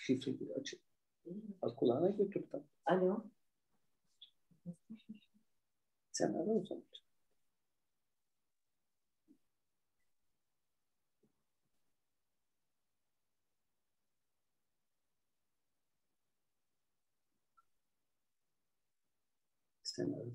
Şifreyi açık. Kulağına götür. Alo. Sen ara o zaman. Sen ara.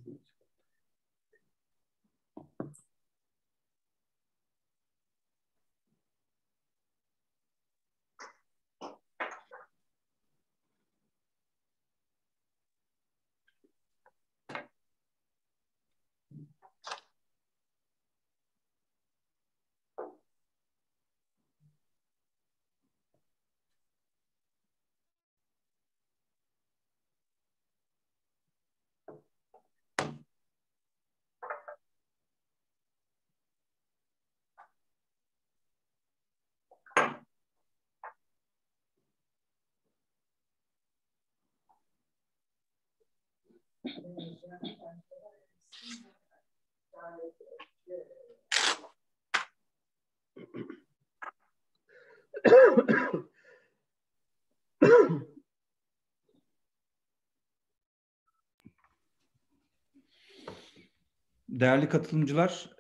Değerli katılımcılar,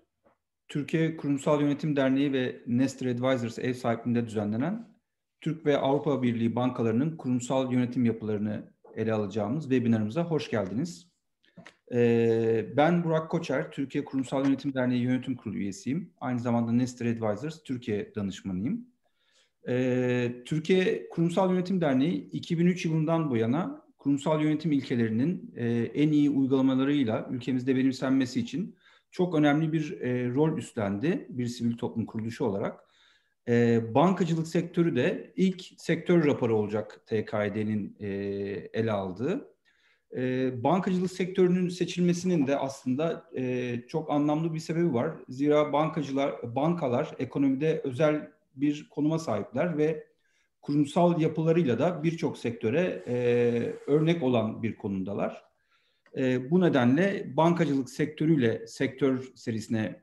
Türkiye Kurumsal Yönetim Derneği ve Nestor Advisors ev sahipliğinde düzenlenen Türk ve Avrupa Birliği bankalarının kurumsal yönetim yapılarını ele alacağımız webinarımıza hoş geldiniz. Ben Burak Koçer, Türkiye Kurumsal Yönetim Derneği Yönetim Kurulu üyesiyim. Aynı zamanda Nestor Advisors Türkiye danışmanıyım. Türkiye Kurumsal Yönetim Derneği 2003 yılından bu yana kurumsal yönetim ilkelerinin en iyi uygulamalarıyla ülkemizde benimsenmesi için çok önemli bir rol üstlendi bir sivil toplum kuruluşu olarak. Bankacılık sektörü de ilk sektör raporu olacak TKYD'nin ele aldığı. Bankacılık sektörünün seçilmesinin de aslında çok anlamlı bir sebebi var. Zira bankalar ekonomide özel bir konuma sahipler ve kurumsal yapılarıyla da birçok sektöre örnek olan bir konumdalar. Bu nedenle bankacılık sektörüyle sektör serisine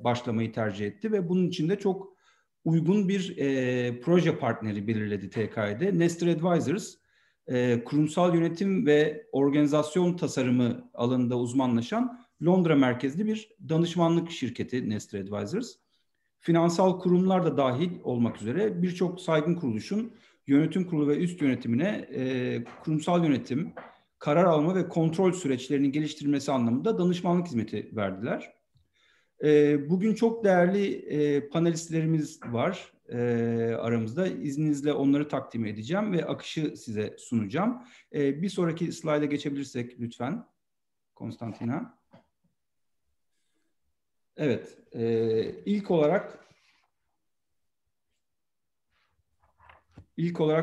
başlamayı tercih etti ve bunun için de çok uygun bir proje partneri belirledi TKYD. Nestor Advisors, kurumsal yönetim ve organizasyon tasarımı alanında uzmanlaşan Londra merkezli bir danışmanlık şirketi Nestor Advisors. Finansal kurumlar da dahil olmak üzere birçok saygın kuruluşun yönetim kurulu ve üst yönetimine kurumsal yönetim, karar alma ve kontrol süreçlerinin geliştirilmesi anlamında danışmanlık hizmeti verdiler. Bugün çok değerli panelistlerimiz var aramızda. İzninizle onları takdim edeceğim ve akışı size sunacağım. Bir sonraki slayda geçebilirsek lütfen Konstantina. Evet, ilk olarak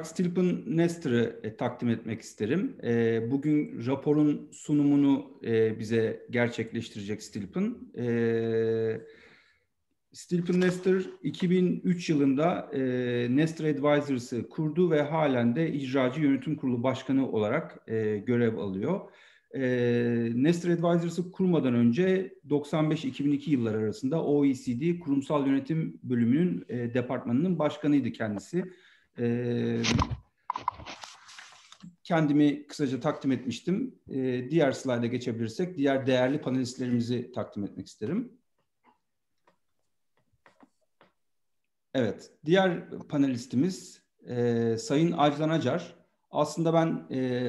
Stilpen Nestor'ı takdim etmek isterim. Bugün raporun sunumunu bize gerçekleştirecek Stilpen. Stilpen Nestor 2003 yılında Nestor Advisors'ı kurdu ve halen de icracı yönetim kurulu başkanı olarak görev alıyor. Nestor Advisors'ı kurmadan önce 95-2002 yılları arasında OECD Kurumsal Yönetim Bölümünün departmanının başkanıydı kendisi. Kendimi kısaca takdim etmiştim. Diğer slayda geçebilirsek diğer değerli panelistlerimizi takdim etmek isterim. Evet, diğer panelistimiz Sayın Ajlan Acar. Aslında ben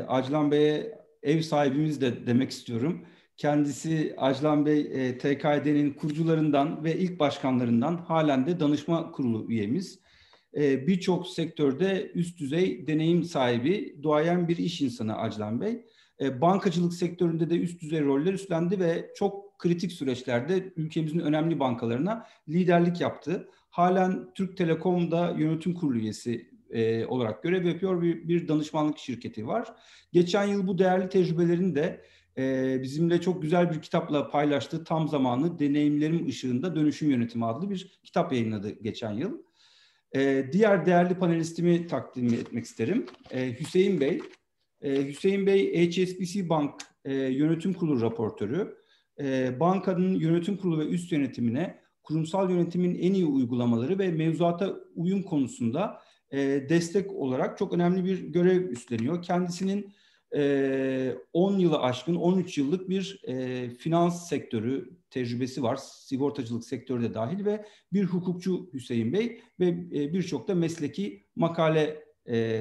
Ajlan Bey'e ev sahibimiz de demek istiyorum. Kendisi Ajlan Bey TKYD'nin kurucularından ve ilk başkanlarından, halen de danışma kurulu üyemiz. Birçok sektörde üst düzey deneyim sahibi, duayen bir iş insanı Ajlan Bey. Bankacılık sektöründe de üst düzey roller üstlendi ve çok kritik süreçlerde ülkemizin önemli bankalarına liderlik yaptı. Halen Türk Telekom'da yönetim kurulu üyesi olarak görev yapıyor. Bir danışmanlık şirketi var. Geçen yıl bu değerli tecrübelerini de bizimle çok güzel bir kitapla paylaştı. Tam zamanlı Deneyimlerim Işığında Dönüşüm Yönetimi adlı bir kitap yayınladı geçen yıl. Diğer değerli panelistimi takdim etmek isterim. Hüseyin Bey. Hüseyin Bey, HSBC Bank Yönetim Kurulu raportörü. Bankanın yönetim kurulu ve üst yönetimine kurumsal yönetimin en iyi uygulamaları ve mevzuata uyum konusunda destek olarak çok önemli bir görev üstleniyor. Kendisinin 10 yılı aşkın, 13 yıllık bir finans sektörü tecrübesi var. Sigortacılık sektörü de dahil ve bir hukukçu Hüseyin Bey ve birçok da mesleki makale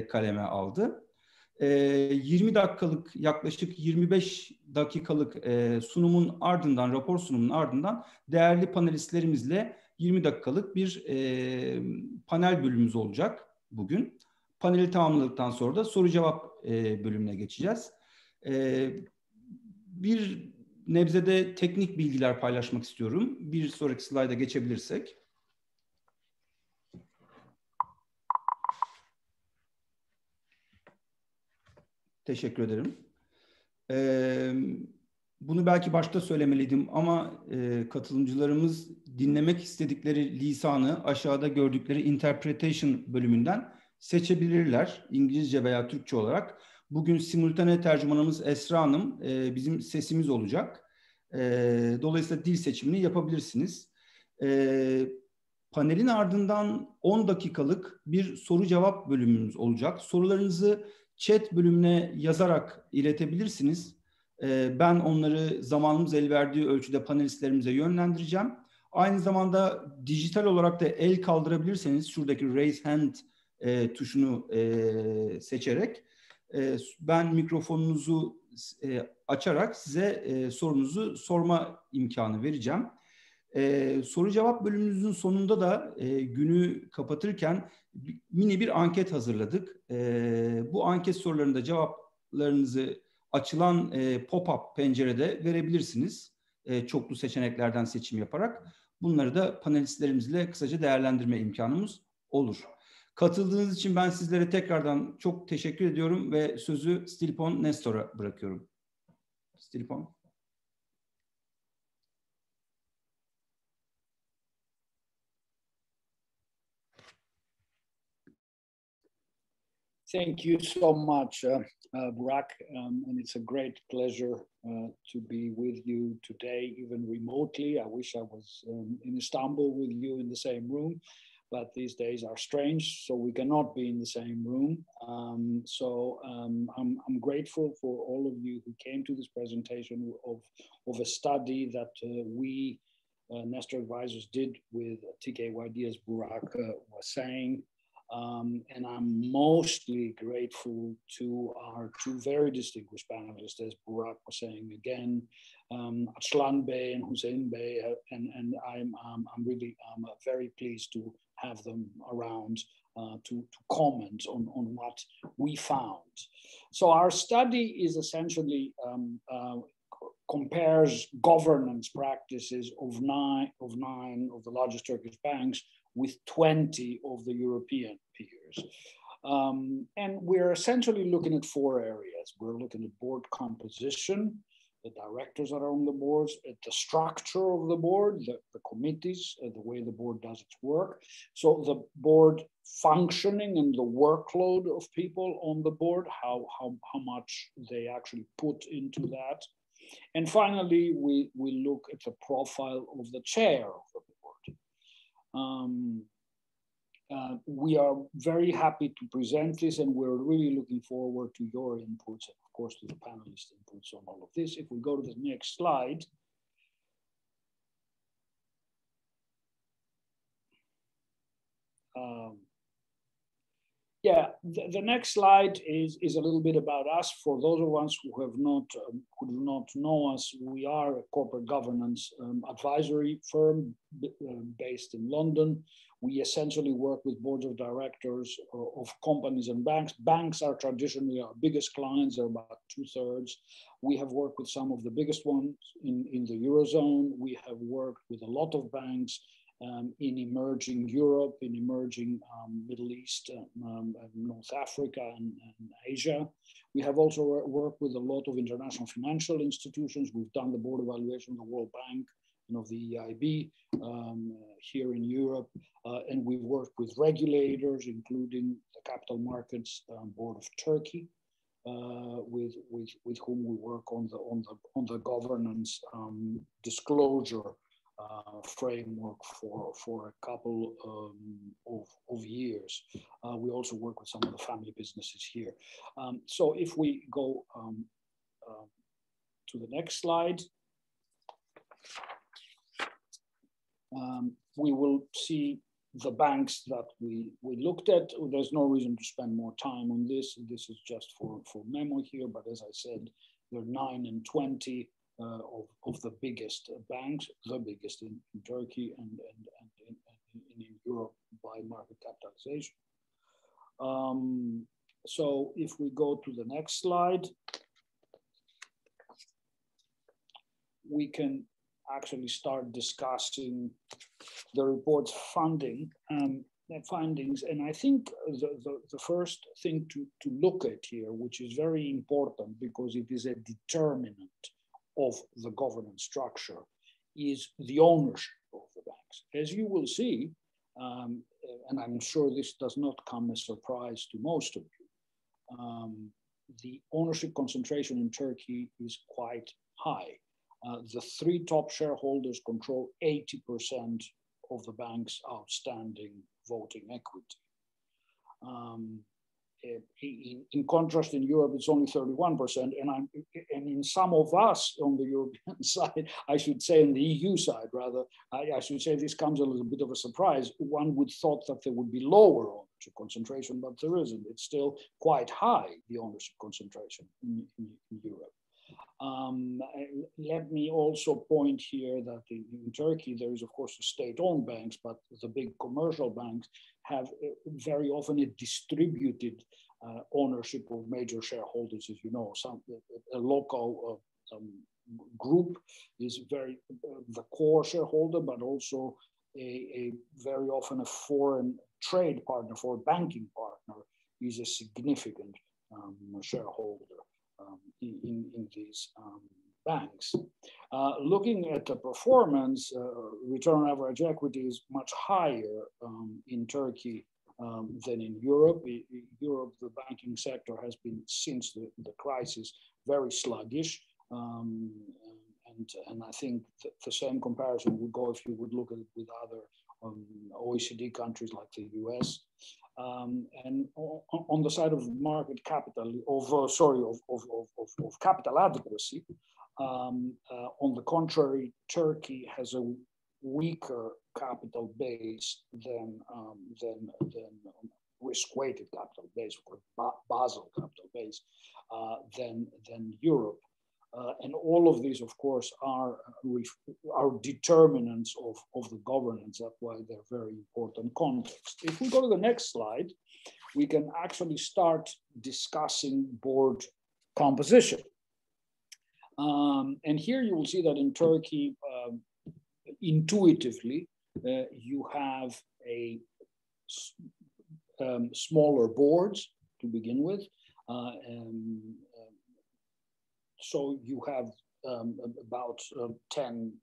kaleme aldı. 20 dakikalık, yaklaşık 25 dakikalık sunumun ardından, rapor sunumunun ardından değerli panelistlerimizle 20 dakikalık bir panel bölümümüz olacak bugün. Paneli tamamladıktan sonra da soru cevap bölümüne geçeceğiz. Bir nebzede teknik bilgiler paylaşmak istiyorum. Bir sonraki slayda geçebilirsek. Teşekkür ederim. Bunu belki başta söylemeliydim ama katılımcılarımız dinlemek istedikleri lisanı aşağıda gördükleri interpretation bölümünden seçebilirler. İngilizce veya Türkçe olarak. Bugün simultane tercümanımız Esra Hanım bizim sesimiz olacak. Dolayısıyla dil seçimini yapabilirsiniz. Panelin ardından 10 dakikalık bir soru cevap bölümümüz olacak. Sorularınızı chat bölümüne yazarak iletebilirsiniz. Ben onları zamanımız el verdiği ölçüde panelistlerimize yönlendireceğim. Aynı zamanda dijital olarak da el kaldırabilirseniz şuradaki raise hand tuşunu seçerek ben mikrofonunuzu açarak size sorunuzu sorma imkanı vereceğim. Soru cevap bölümümüzün sonunda da günü kapatırken mini bir anket hazırladık. Bu anket sorularında cevaplarınızı açılan pop-up pencerede verebilirsiniz. Çoklu seçeneklerden seçim yaparak. Bunları da panelistlerimizle kısaca değerlendirme imkanımız olur. Katıldığınız için ben sizlere tekrardan çok teşekkür ediyorum ve sözü Stilpon Nestor'a bırakıyorum. Stilpon. Thank you so much, Burak, and it's a great pleasure to be with you today, even remotely. I wish I was in Istanbul with you in the same room, but these days are strange, so we cannot be in the same room. I'm grateful for all of you who came to this presentation of a study that we, Nestor Advisors, did with TKYD, as Burak was saying. And I'm mostly grateful to our two very distinguished panelists, as Burak was saying again, Açısından Bey and Hüseyin Bey, and I'm really very pleased to have them around to comment on what we found. So our study is essentially compares governance practices of nine of the largest Turkish banks with 20 of the European peers. And we're essentially looking at four areas. We're looking at board composition, the directors that are on the boards, at the structure of the board, the committees, the way the board does its work. So the board functioning and the workload of people on the board, how much they actually put into that. And finally, we look at the profile of the chair of the board. We are very happy to present this, and we're really looking forward to your inputs and, of course, to the panelists' inputs on all of this. If we go to the next slide. Yeah, the next slide is a little bit about us. For those of us who have not, who do not know us, we are a corporate governance advisory firm based in London. We essentially work with boards of directors of companies and banks. Banks are traditionally our biggest clients, they're about 2/3. We have worked with some of the biggest ones in the Eurozone. We have worked with a lot of banks in emerging Europe, in emerging Middle East, North Africa, and Asia. We have also worked with a lot of international financial institutions. We've done the board evaluation of the World Bank and of the EIB here in Europe, and we've worked with regulators, including the Capital Markets Board of Turkey, with whom we work on the governance disclosure framework for a couple of years. We also work with some of the family businesses here. So if we go to the next slide, we will see the banks that we looked at. There's no reason to spend more time on this. This is just for memo here, but as I said, there are 9 and 20 of the biggest banks, the biggest in Turkey and in Europe by market capitalization. So if we go to the next slide, we can actually start discussing the report's findings. And I think the first thing to look at here, which is very important because it is a determinant of the governance structure, is the ownership of the banks. As you will see, and I'm sure this does not come as a surprise to most of you, the ownership concentration in Turkey is quite high. The 3 top shareholders control 80% of the bank's outstanding voting equity. In contrast, in Europe, it's only 31%, and in some of us on the European side, I should say, on the EU side rather, I should say this comes a little bit of a surprise. One would thought that there would be lower ownership concentration, but there isn't. It's still quite high, the ownership concentration in Europe. Let me also point here that in Turkey, there is, of course, the state-owned banks, but the big commercial banks have very often a distributed ownership of major shareholders, as you know. A local group is the core shareholder, but also a very often a foreign trade partner, for a banking partner, is a significant shareholder in these banks. Looking at the performance, return on average equity is much higher in Turkey than in Europe. In Europe, the banking sector has been, since the crisis, very sluggish. And I think the same comparison would go if you would look at it with other OECD countries like the US. And on the side of market capital, of capital adequacy, on the contrary, Turkey has a weaker capital base than risk-weighted capital base, or Basel capital base, than Europe. And all of these, of course, are determinants of the governance. That's why they're very important context. If we go to the next slide, we can actually start discussing board composition. And here you will see that in Turkey, intuitively, you have smaller boards to begin with. So you have about 10,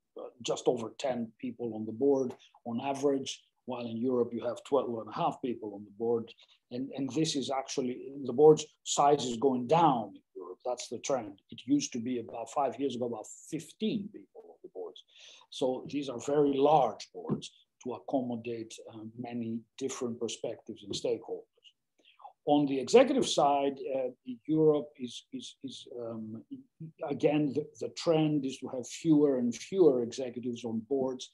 just over 10 people on the board on average, while in Europe you have 12.5 people on the board. And this is actually, the board's size is going down in Europe. That's the trend. It used to be about 5 years ago, about 15 people on the boards. So these are very large boards to accommodate many different perspectives and stakeholders. On the executive side, Europe is again, the trend is to have fewer and fewer executives on boards.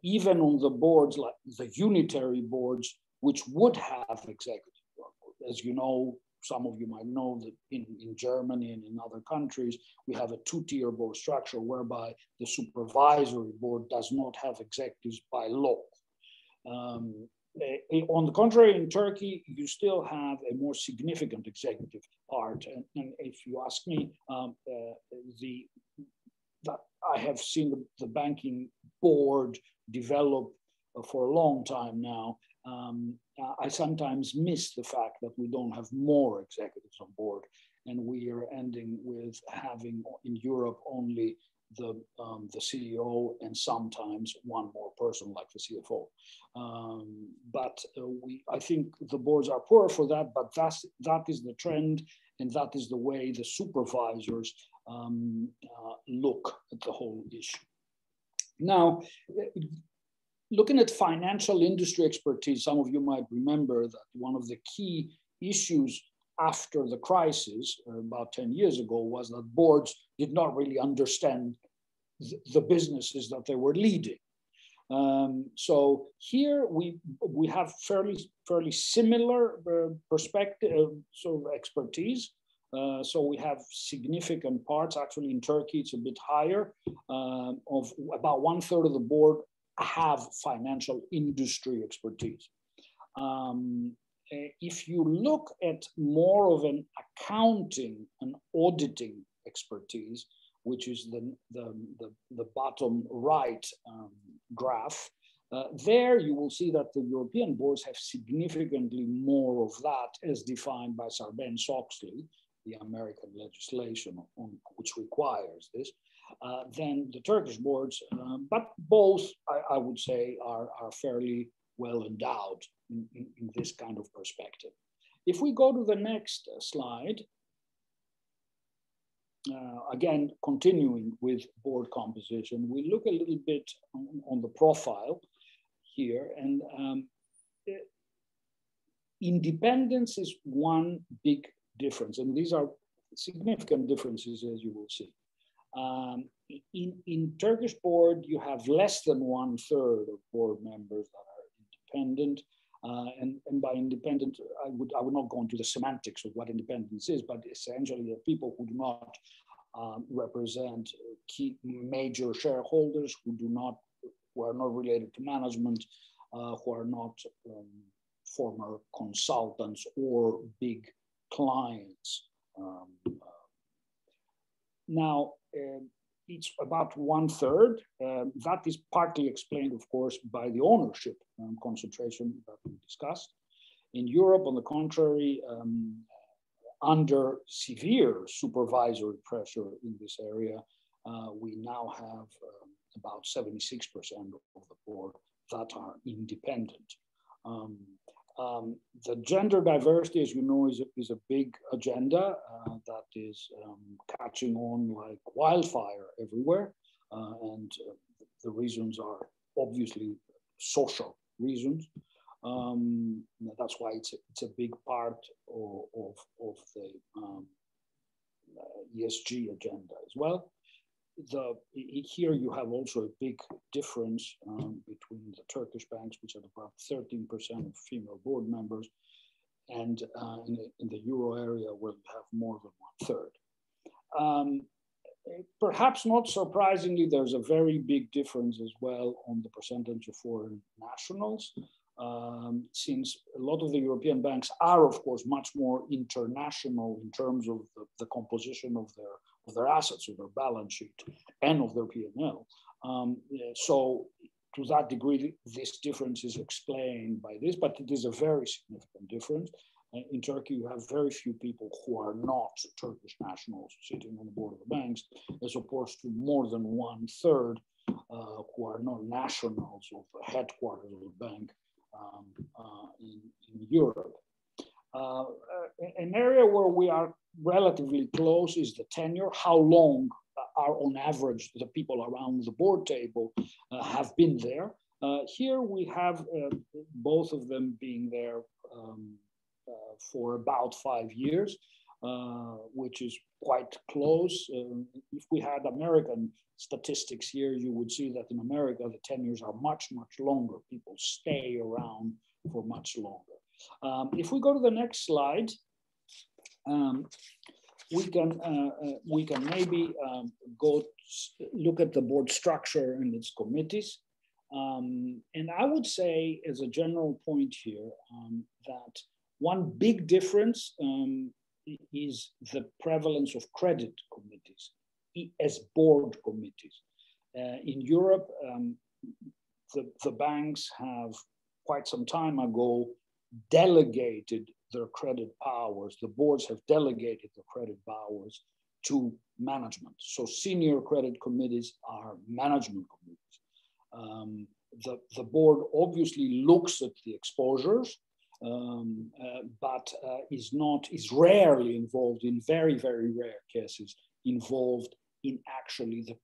even on the boards, like the unitary boards, which would have executive board. As you know, some of you might know that in Germany and in other countries, we have a two-tier board structure whereby the supervisory board does not have executives by law. On the contrary, in Turkey, you still have a more significant executive part. And if you ask me, that I have seen the banking board develop for a long time now. I sometimes miss the fact that we don't have more executives on board, and we are ending with having in Europe only the CEO and sometimes one more person like the CFO. I think the boards are poor for that, but that is the trend, and that is the way the supervisors look at the whole issue. Now, looking at financial industry expertise, some of you might remember that one of the key issues after the crisis, about 10 years ago, was that boards did not really understand the businesses that they were leading. So here we have fairly similar perspective, sort of expertise. So we have significant parts. Actually, in Turkey, it's a bit higher. Of about 1/3 of the board have financial industry expertise. If you look at more of an accounting and auditing expertise, which is the bottom right graph, there you will see that the European boards have significantly more of that as defined by Sarbanes-Oxley, the American legislation which requires this, than the Turkish boards. But both, I would say, are fairly well endowed in this kind of perspective. If we go to the next slide, again, continuing with board composition, we look a little bit on the profile here, and independence is one big difference, and these are significant differences, as you will see. In Turkish board, you have less than 1/3 of board members that are independent, and by independent, I would not go into the semantics of what independence is, but essentially the people who do not represent key major shareholders, who are not related to management, who are not former consultants or big clients. Now, it's about 1/3. That is partly explained, of course, by the ownership concentration that we discussed. In Europe, on the contrary, under severe supervisory pressure in this area, we now have about 76% of the board that are independent. The gender diversity, as you know, is a big agenda that is catching on like wildfire everywhere. And the reasons are obviously social reasons. That's why it's a big part of the ESG agenda as well. Here you have also a big difference between the Turkish banks, which have about 13% of female board members, and in the Euro area, where we have more than 1/3. Perhaps not surprisingly, there's a very big difference as well on the percentage of foreign nationals, since a lot of the European banks are, of course, much more international in terms of the composition of their assets, of their balance sheet, and of their P&L. So to that degree, this difference is explained by this, but it is a very significant difference. In Turkey, you have very few people who are not Turkish nationals sitting on the board of the banks, as opposed to more than 1/3 who are not nationals of the headquarters of the bank in Europe. An area where we are relatively close is the tenure. How long are, on average, the people around the board table have been there? Here we have both of them being there for about 5 years. which is quite close. If we had American statistics here, you would see that in America, the tenures are much, much longer. People stay around for much longer. If we go to the next slide, we can maybe go look at the board structure and its committees. And I would say, as a general point here, that one big difference is the prevalence of credit committees as board committees. In Europe, the banks have quite some time ago delegated their credit powers. The boards have delegated the credit powers to management. So senior credit committees are management committees. The board obviously looks at the exposures, but is rarely involved, in very, very rare cases, involved in actually the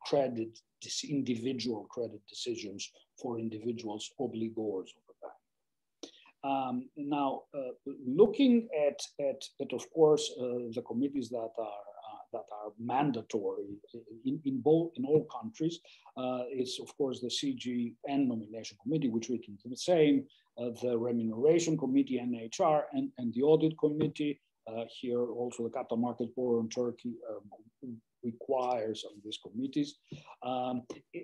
individual credit decisions for individuals, obligors of the bank. Now, looking at of course the committees that are mandatory in all countries, is of course the CGN nomination committee, which we can do the same, the remuneration committee, NHR, and the audit committee. Here also the Capital Markets Board in Turkey requires of these committees.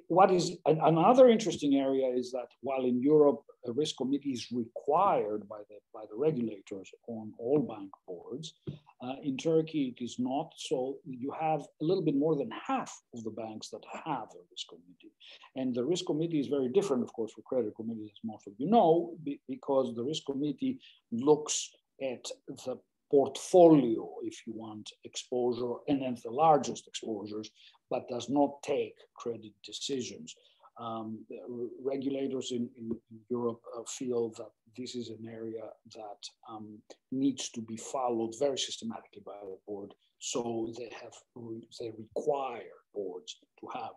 What is another interesting area is that while in Europe a risk committee is required by the regulators on all bank boards, in Turkey it is not. So you have a little bit more than half of the banks that have a risk committee. And the risk committee is very different, of course, for credit committees, as most of you know, because the risk committee looks at the portfolio, if you want, exposure, and then the largest exposures, but does not take credit decisions. Regulators in Europe feel that this is an area that needs to be followed very systematically by the board. So they require boards to have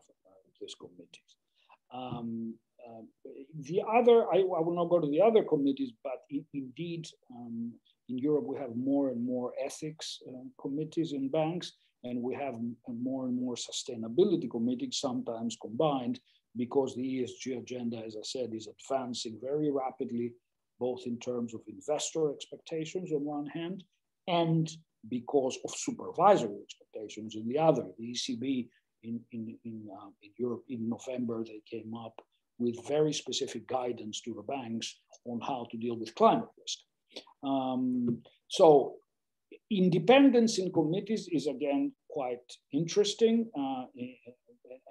these committees. I will not go to the other committees, but indeed, in Europe, we have more and more ethics committees in banks, and we have more and more sustainability committees, sometimes combined, because the ESG agenda, as I said, is advancing very rapidly, both in terms of investor expectations on one hand, and because of supervisory expectations on the other. The ECB in Europe, in November, they came up with very specific guidance to the banks on how to deal with climate risk. So independence in committees is again quite interesting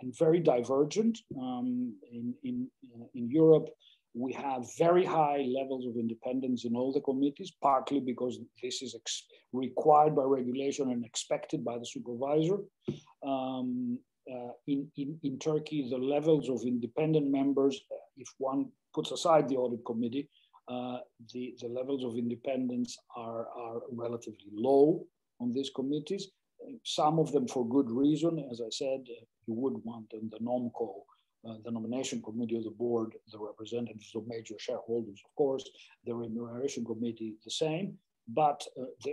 and very divergent. In Europe, we have very high levels of independence in all the committees, partly because this is required by regulation and expected by the supervisor. In Turkey, the levels of independent members, if one puts aside the audit committee, the levels of independence are relatively low on these committees. Some of them for good reason. As I said, you would want in the NOMCO, the nomination committee of the board, the representatives of major shareholders, of course, the remuneration committee, the same. But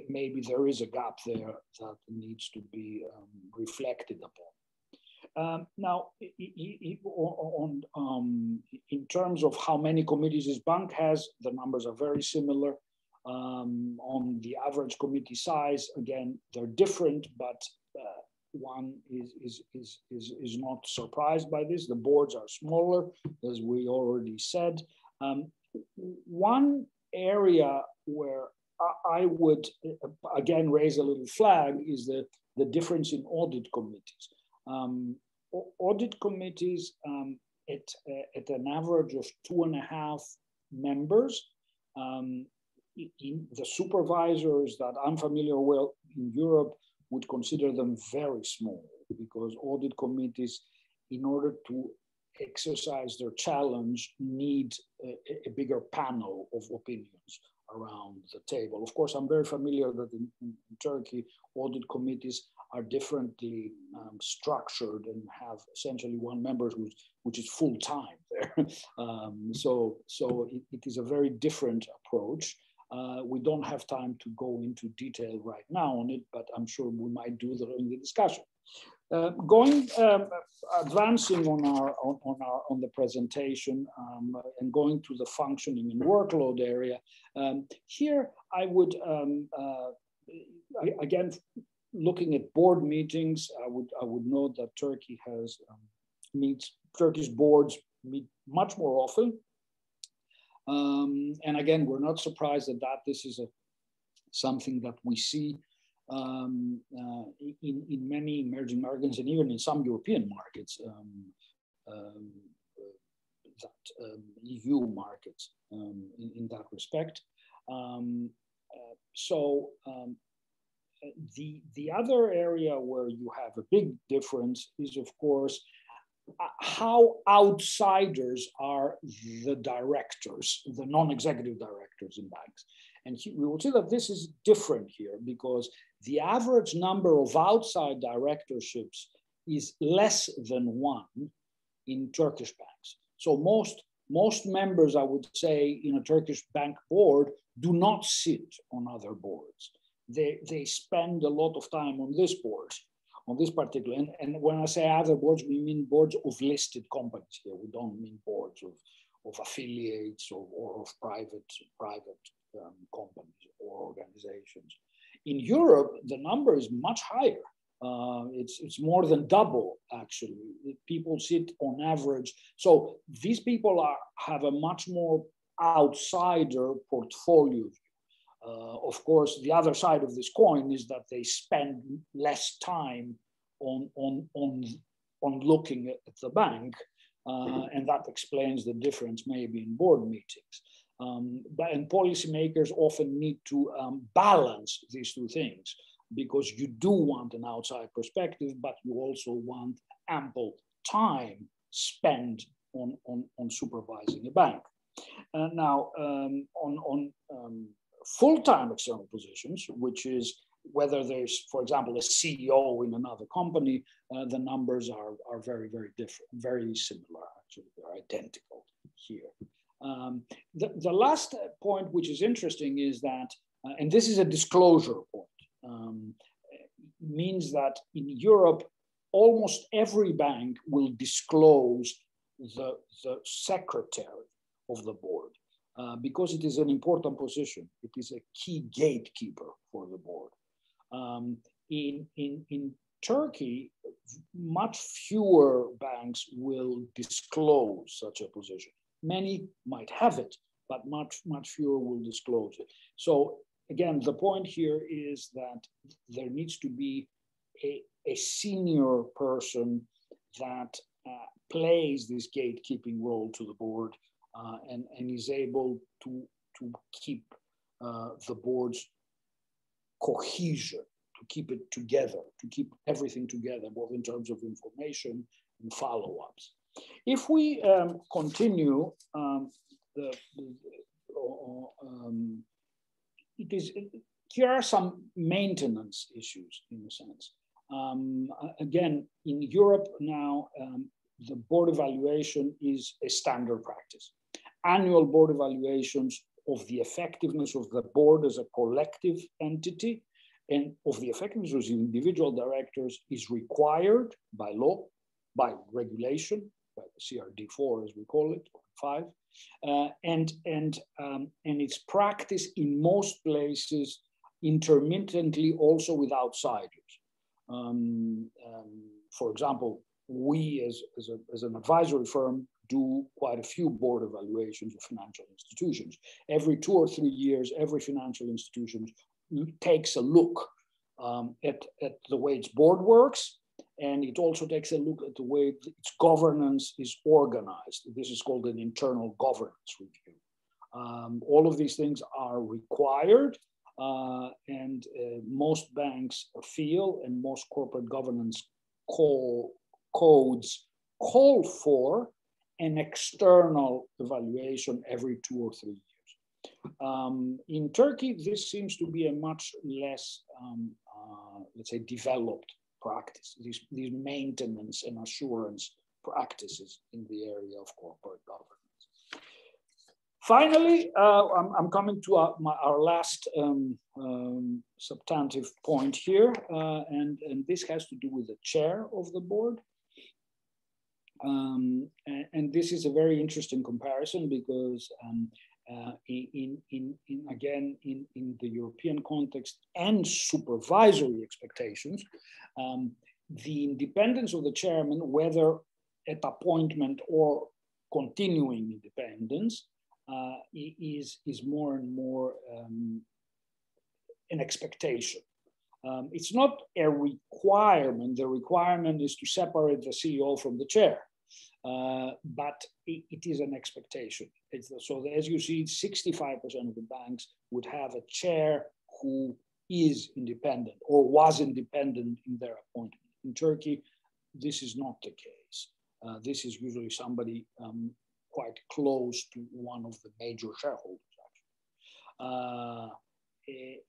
maybe there is a gap there that needs to be reflected upon. Now, in terms of how many committees this bank has, the numbers are very similar. On the average committee size, again, they're different, but one is not surprised by this. The boards are smaller, as we already said. One area where I would, again, raise a little flag is the difference in audit committees. Audit committees at an average of 2.5 members. In the supervisors that I'm familiar with in Europe would consider them very small, because audit committees, in order to exercise their challenge, need a bigger panel of opinions around the table. Of course, I'm very familiar that in Turkey, audit committees are differently structured and have essentially one member which is full-time there. So it is a very different approach. We don't have time to go into detail right now on it, but I'm sure we might do that in the discussion. Advancing on the presentation and going to the functioning and workload area. Here, I would again, looking at board meetings, I would note that Turkey has Turkish boards meet much more often. And again, we're not surprised at that. This is something that we see in many emerging markets and even in some European markets, EU markets in that respect. The other area where you have a big difference is, of course, how outsiders are the directors, the non-executive directors in banks. And we will see that this is different here because the average number of outside directorships is less than one in Turkish banks. So most members, I would say, in a Turkish bank board do not sit on other boards. They spend a lot of time on this board, on this particular, and when I say other boards, we mean boards of listed companies here. We don't mean boards of affiliates or of private companies or organizations. In Europe, the number is much higher. It's more than double, actually. People sit on average. So these people have a much more outsider portfolio. Of course, the other side of this coin is that they spend less time on looking at the bank, and that explains the difference maybe in board meetings. And policymakers often need to balance these two things because you do want an outside perspective, but you also want ample time spent on supervising a bank. Now, on full-time external positions, which is whether there's, for example, a CEO in another company, the numbers are very, very different, very similar, actually, they're identical here. The last point, which is interesting, is that, and this is a disclosure point, means that in Europe, almost every bank will disclose the secretary of the board. Because it is an important position. It is a key gatekeeper for the board. In Turkey, much fewer banks will disclose such a position. Many might have it, but much fewer will disclose it. So again, the point here is that there needs to be a senior person that plays this gatekeeping role to the board. And is able to keep the board's cohesion, to keep it together, to keep everything together, both in terms of information and follow-ups. If we continue, here are some maintenance issues in a sense. Again, in Europe now, the board evaluation is a standard practice. Annual board evaluations of the effectiveness of the board as a collective entity and of the effectiveness of individual directors is required by law, by regulation, by the CRD4 as we call it, 5, and it's practiced in most places intermittently also with outsiders. For example, we as an advisory firm do quite a few board evaluations of financial institutions. Every 2 or 3 years, every financial institution takes a look at the way its board works, and it also takes a look at the way its governance is organized. This is called an internal governance review. All of these things are required, and most banks feel, and most corporate governance codes call for an external evaluation every 2 or 3 years. In Turkey, this seems to be a much less, let's say, developed practice, these maintenance and assurance practices in the area of corporate governance. Finally, I'm coming to our last substantive point here, and this has to do with the chair of the board. And this is a very interesting comparison because in the European context and supervisory expectations, the independence of the chairman, whether at appointment or continuing independence, is more and more an expectation. It's not a requirement. The requirement is to separate the CEO from the chair, but it is an expectation. So as you see, 65% of the banks would have a chair who is independent or was independent in their appointment. In Turkey, this is not the case. This is usually somebody quite close to one of the major shareholders, actually.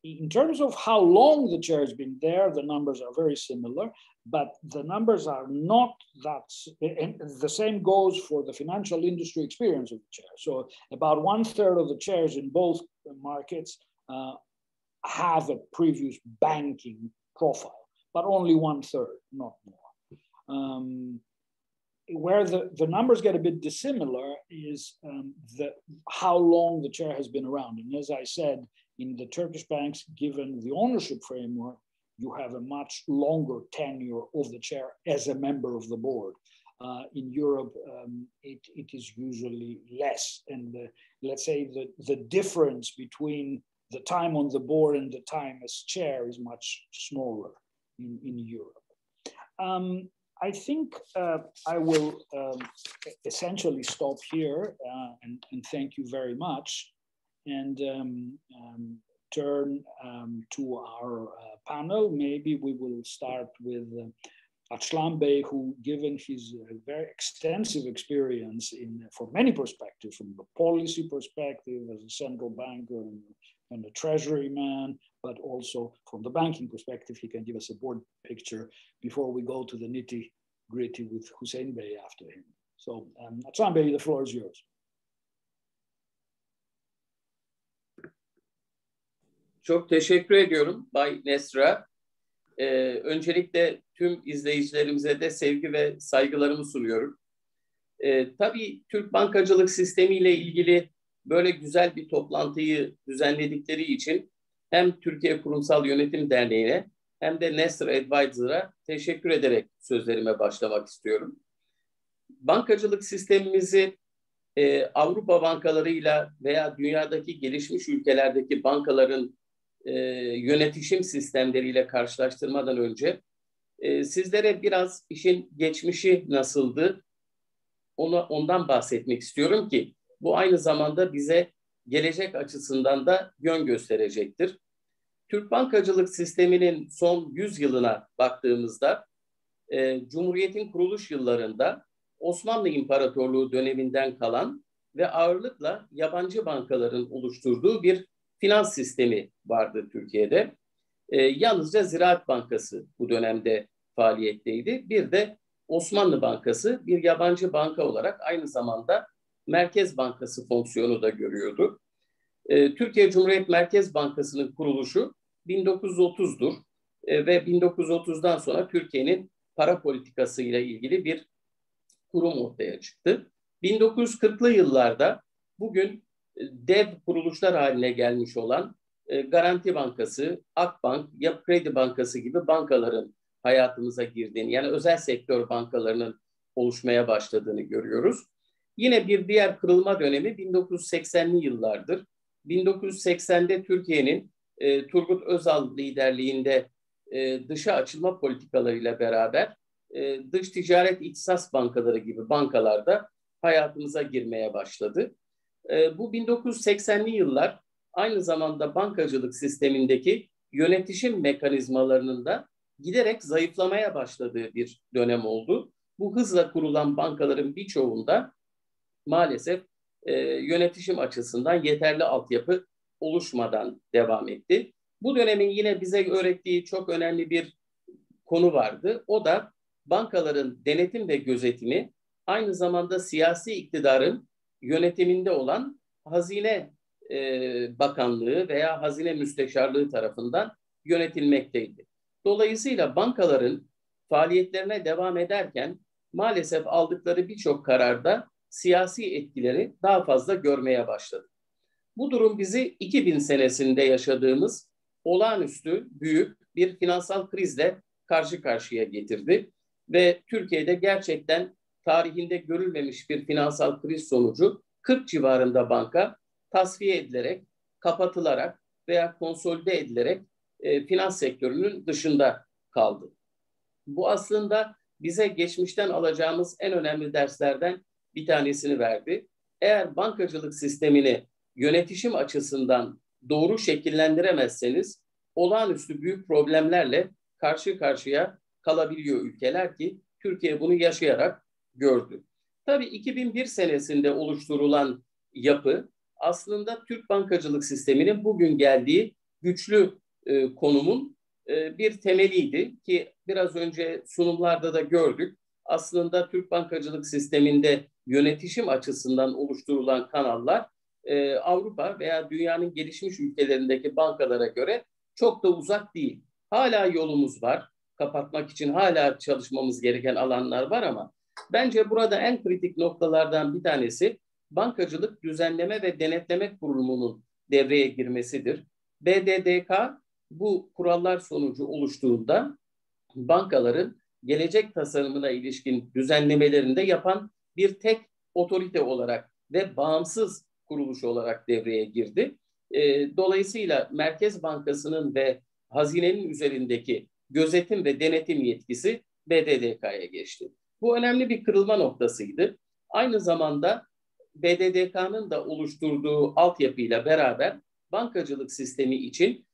In terms of how long the chair has been there, the numbers are very similar, but the numbers are not that, and the same goes for the financial industry experience of the chair. So about 1/3 of the chairs in both markets have a previous banking profile, but only 1/3, not more. Where the numbers get a bit dissimilar is how long the chair has been around. And as I said, in the Turkish banks, given the ownership framework, you have a much longer tenure of the chair as a member of the board. In Europe, it is usually less. And let's say the difference between the time on the board and the time as chair is much smaller in Europe. I think I will essentially stop here and thank you very much, and turn to our panel. Maybe we will start with Açısından Bey, who, given his very extensive experience from many perspectives, from the policy perspective as a central banker and a treasury man, but also from the banking perspective, he can give us a board picture before we go to the nitty-gritty with Hüseyin Bey after him. So, Açısından Bey, the floor is yours. Çok teşekkür ediyorum Bay Nesra. Öncelikle tüm izleyicilerimize de sevgi ve saygılarımı sunuyorum. Tabii Türk bankacılık sistemiyle ilgili böyle güzel bir toplantıyı düzenledikleri için hem Türkiye Kurumsal Yönetim Derneği'ne hem de Nesra Advisor'a teşekkür ederek sözlerime başlamak istiyorum. Bankacılık sistemimizi Avrupa bankalarıyla veya dünyadaki gelişmiş ülkelerdeki bankaların yönetişim sistemleriyle karşılaştırmadan önce sizlere biraz işin geçmişi nasıldı ondan bahsetmek istiyorum ki bu aynı zamanda bize gelecek açısından da yön gösterecektir. Türk bankacılık sisteminin son 100 yılına baktığımızda Cumhuriyet'in kuruluş yıllarında Osmanlı İmparatorluğu döneminden kalan ve ağırlıkla yabancı bankaların oluşturduğu bir finans sistemi vardı Türkiye'de. Yalnızca Ziraat Bankası bu dönemde faaliyetteydi. Bir de Osmanlı Bankası bir yabancı banka olarak aynı zamanda Merkez Bankası fonksiyonu da görüyordu. Türkiye Cumhuriyet Merkez Bankası'nın kuruluşu 1930'dur ve 1930'dan sonra Türkiye'nin para politikası ile ilgili bir kurum ortaya çıktı. 1940'lı yıllarda bugün dev kuruluşlar haline gelmiş olan Garanti Bankası, Akbank, Yapı Kredi Bankası gibi bankaların hayatımıza girdiğini, yani özel sektör bankalarının oluşmaya başladığını görüyoruz. Yine bir diğer kırılma dönemi 1980'li yıllardır. 1980'de Türkiye'nin Turgut Özal liderliğinde dışa açılma politikalarıyla beraber dış ticaret ihtisas bankaları gibi bankalar da hayatımıza girmeye başladı. Bu 1980'li yıllar aynı zamanda bankacılık sistemindeki yönetişim mekanizmalarının da giderek zayıflamaya başladığı bir dönem oldu. Bu hızla kurulan bankaların birçoğunda maalesef yönetişim açısından yeterli altyapı oluşmadan devam etti. Bu dönemin yine bize öğrettiği çok önemli bir konu vardı. O da bankaların denetim ve gözetimi aynı zamanda siyasi iktidarın yönetiminde olan Hazine Bakanlığı veya Hazine Müsteşarlığı tarafından yönetilmekteydi. Dolayısıyla bankaların faaliyetlerine devam ederken maalesef aldıkları birçok kararda siyasi etkileri daha fazla görmeye başladı. Bu durum bizi 2000 senesinde yaşadığımız olağanüstü büyük bir finansal krizle karşı karşıya getirdi ve Türkiye'de gerçekten tarihinde görülmemiş bir finansal kriz sonucu 40 civarında banka tasfiye edilerek, kapatılarak veya konsolide edilerek finans sektörünün dışında kaldı. Bu aslında bize geçmişten alacağımız en önemli derslerden bir tanesini verdi. Eğer bankacılık sistemini yönetişim açısından doğru şekillendiremezseniz olağanüstü büyük problemlerle karşı karşıya kalabiliyor ülkeler ki Türkiye bunu yaşayarak gördü. Tabii 2001 senesinde oluşturulan yapı aslında Türk bankacılık sisteminin bugün geldiği güçlü konumun bir temeliydi ki biraz önce sunumlarda da gördük. Aslında Türk bankacılık sisteminde yönetişim açısından oluşturulan kanallar Avrupa veya dünyanın gelişmiş ülkelerindeki bankalara göre çok da uzak değil. Hala yolumuz var. Kapatmak için hala çalışmamız gereken alanlar var ama bence burada en kritik noktalardan bir tanesi Bankacılık Düzenleme ve Denetleme Kurulu'nun devreye girmesidir. BDDK bu kurallar sonucu oluştuğunda bankaların gelecek tasarımına ilişkin düzenlemelerinde yapan bir tek otorite olarak ve bağımsız kuruluş olarak devreye girdi. Dolayısıyla Merkez Bankası'nın ve hazinenin üzerindeki gözetim ve denetim yetkisi BDDK'ya geçti. Bu önemli bir kırılma noktasıydı. Aynı zamanda BDDK'nın da oluşturduğu altyapıyla beraber bankacılık sistemi için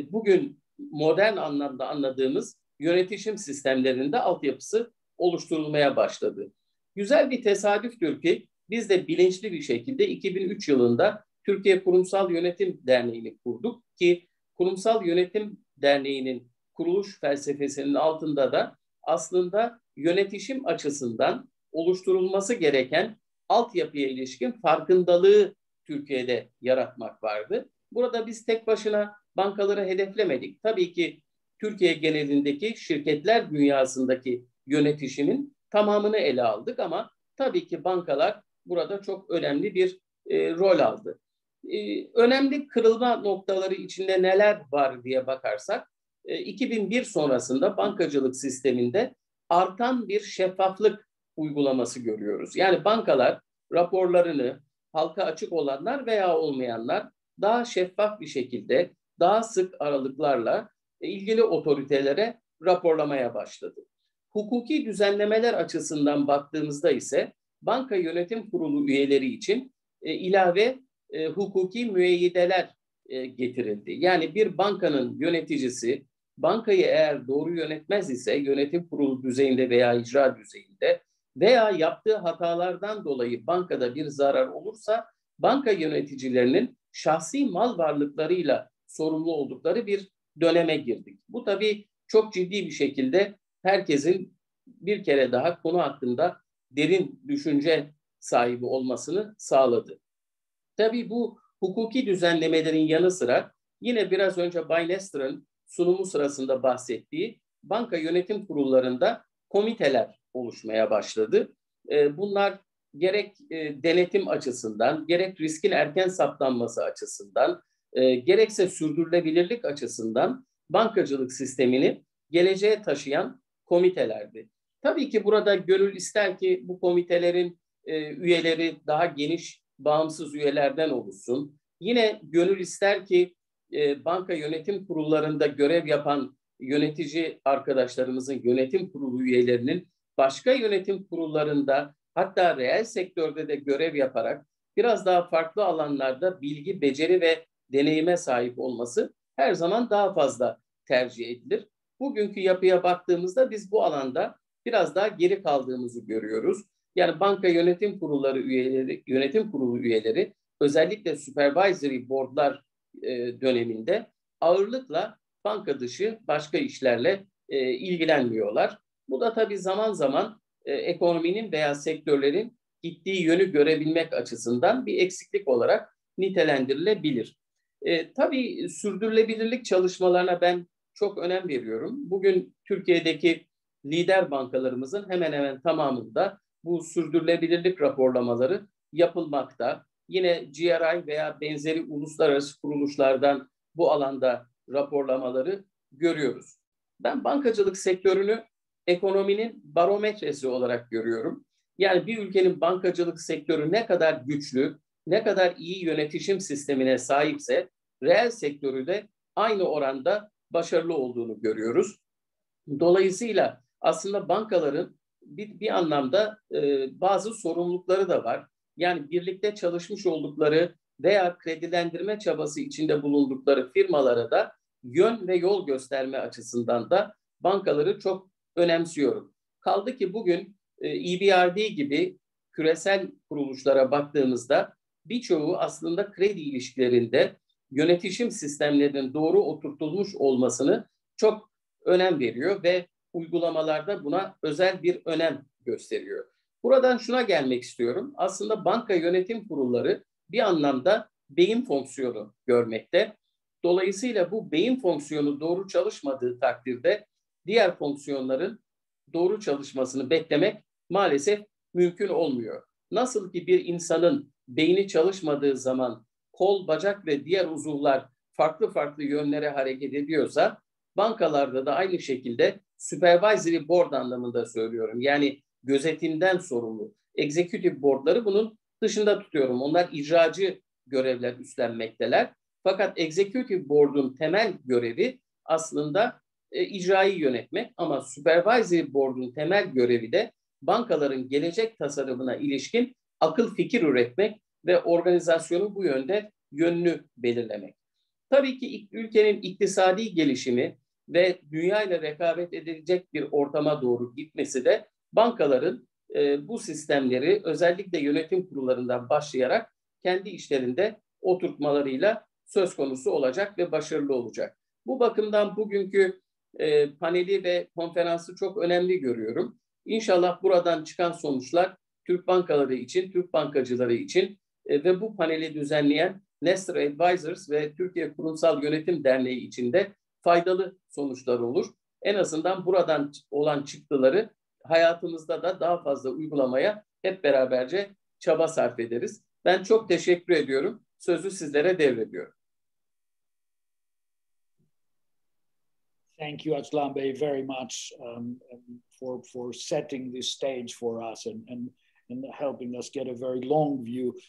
bugün modern anlamda anladığımız yönetişim sistemlerinde altyapısı oluşturulmaya başladı. Güzel bir tesadüftür ki biz de bilinçli bir şekilde 2003 yılında Türkiye Kurumsal Yönetim Derneği'ni kurduk ki Kurumsal Yönetim Derneği'nin kuruluş felsefesinin altında da aslında yönetişim açısından oluşturulması gereken altyapıya ilişkin farkındalığı Türkiye'de yaratmak vardı. Burada biz tek başına bankaları hedeflemedik. Tabii ki Türkiye genelindeki şirketler dünyasındaki yönetişimin tamamını ele aldık ama tabii ki bankalar burada çok önemli bir rol aldı. Önemli kırılma noktaları içinde neler var diye bakarsak 2001 sonrasında bankacılık sisteminde artan bir şeffaflık uygulaması görüyoruz. Yani bankalar raporlarını halka açık olanlar veya olmayanlar daha şeffaf bir şekilde daha sık aralıklarla ilgili otoritelere raporlamaya başladı. Hukuki düzenlemeler açısından baktığımızda ise Banka Yönetim Kurulu üyeleri için ilave hukuki müeyyideler getirildi. Yani bir bankanın yöneticisi bankayı eğer doğru yönetmez ise yönetim kurulu düzeyinde veya icra düzeyinde veya yaptığı hatalardan dolayı bankada bir zarar olursa banka yöneticilerinin şahsi mal varlıklarıyla sorumlu oldukları bir döneme girdik. Bu tabii çok ciddi bir şekilde herkesin bir kere daha konu hakkında derin düşünce sahibi olmasını sağladı. Tabii bu hukuki düzenlemelerin yanı sıra yine biraz önce Bay Nestor'ın sunumu sırasında bahsettiği banka yönetim kurullarında komiteler oluşmaya başladı. Bunlar gerek denetim açısından, gerek riskin erken saptanması açısından, gerekse sürdürülebilirlik açısından bankacılık sistemini geleceğe taşıyan komitelerdi. Tabii ki burada gönül ister ki bu komitelerin üyeleri daha geniş, bağımsız üyelerden oluşsun. Yine gönül ister ki banka yönetim kurullarında görev yapan yönetici arkadaşlarımızın yönetim kurulu üyelerinin başka yönetim kurullarında hatta reel sektörde de görev yaparak biraz daha farklı alanlarda bilgi, beceri ve deneyime sahip olması her zaman daha fazla tercih edilir. Bugünkü yapıya baktığımızda biz bu alanda biraz daha geri kaldığımızı görüyoruz. Yani banka yönetim kurulları üyeleri, yönetim kurulu üyeleri özellikle supervisory boardlar döneminde ağırlıkla banka dışı başka işlerle ilgilenmiyorlar. Bu da tabii zaman zaman ekonominin veya sektörlerin gittiği yönü görebilmek açısından bir eksiklik olarak nitelendirilebilir. Tabii sürdürülebilirlik çalışmalarına ben çok önem veriyorum. Bugün Türkiye'deki lider bankalarımızın hemen hemen tamamında bu sürdürülebilirlik raporlamaları yapılmakta. Yine GRI veya benzeri uluslararası kuruluşlardan bu alanda raporlamaları görüyoruz. Ben bankacılık sektörünü ekonominin barometresi olarak görüyorum. Yani bir ülkenin bankacılık sektörü ne kadar güçlü, ne kadar iyi yönetişim sistemine sahipse reel sektörü de aynı oranda başarılı olduğunu görüyoruz. Dolayısıyla aslında bankaların bir anlamda bazı sorumlulukları da var. Yani birlikte çalışmış oldukları veya kredilendirme çabası içinde bulundukları firmalara da yön ve yol gösterme açısından da bankaları çok önemsiyorum. Kaldı ki bugün EBRD gibi küresel kuruluşlara baktığımızda birçoğu aslında kredi ilişkilerinde yönetişim sistemlerinin doğru oturtulmuş olmasını çok önem veriyor ve uygulamalarda buna özel bir önem gösteriyor. Buradan şuna gelmek istiyorum. Aslında banka yönetim kurulları bir anlamda beyin fonksiyonu görmekte. Dolayısıyla bu beyin fonksiyonu doğru çalışmadığı takdirde diğer fonksiyonların doğru çalışmasını beklemek maalesef mümkün olmuyor. Nasıl ki bir insanın beyni çalışmadığı zaman kol, bacak ve diğer uzuvlar farklı farklı yönlere hareket ediyorsa, bankalarda da aynı şekilde supervisory board anlamında söylüyorum. Yani gözetimden sorumlu. Executive boardları bunun dışında tutuyorum. Onlar icracı görevler üstlenmekteler. Fakat executive board'un temel görevi aslında icrayı yönetmek, ama supervisory board'un temel görevi de bankaların gelecek tasarımına ilişkin akıl fikir üretmek ve organizasyonu bu yönde yönünü belirlemek. Tabii ki ülkenin iktisadi gelişimi ve dünya ile rekabet edilecek bir ortama doğru gitmesi de bankaların bu sistemleri özellikle yönetim kurullarından başlayarak kendi işlerinde oturtmalarıyla söz konusu olacak ve başarılı olacak. Bu bakımdan bugünkü paneli ve konferansı çok önemli görüyorum. İnşallah buradan çıkan sonuçlar Türk bankaları için, Türk bankacıları için ve bu paneli düzenleyen Nestor Advisors ve Türkiye Kurumsal Yönetim Derneği için de faydalı sonuçlar olur. En azından buradan olan çıktıları hayatımızda da daha fazla uygulamaya hep beraberce çaba sarf ederiz. Ben çok teşekkür ediyorum. Sözü sizlere devrediyorum. Thank you, Açısından Bey, very much for setting this stage for us and helping us get a very long view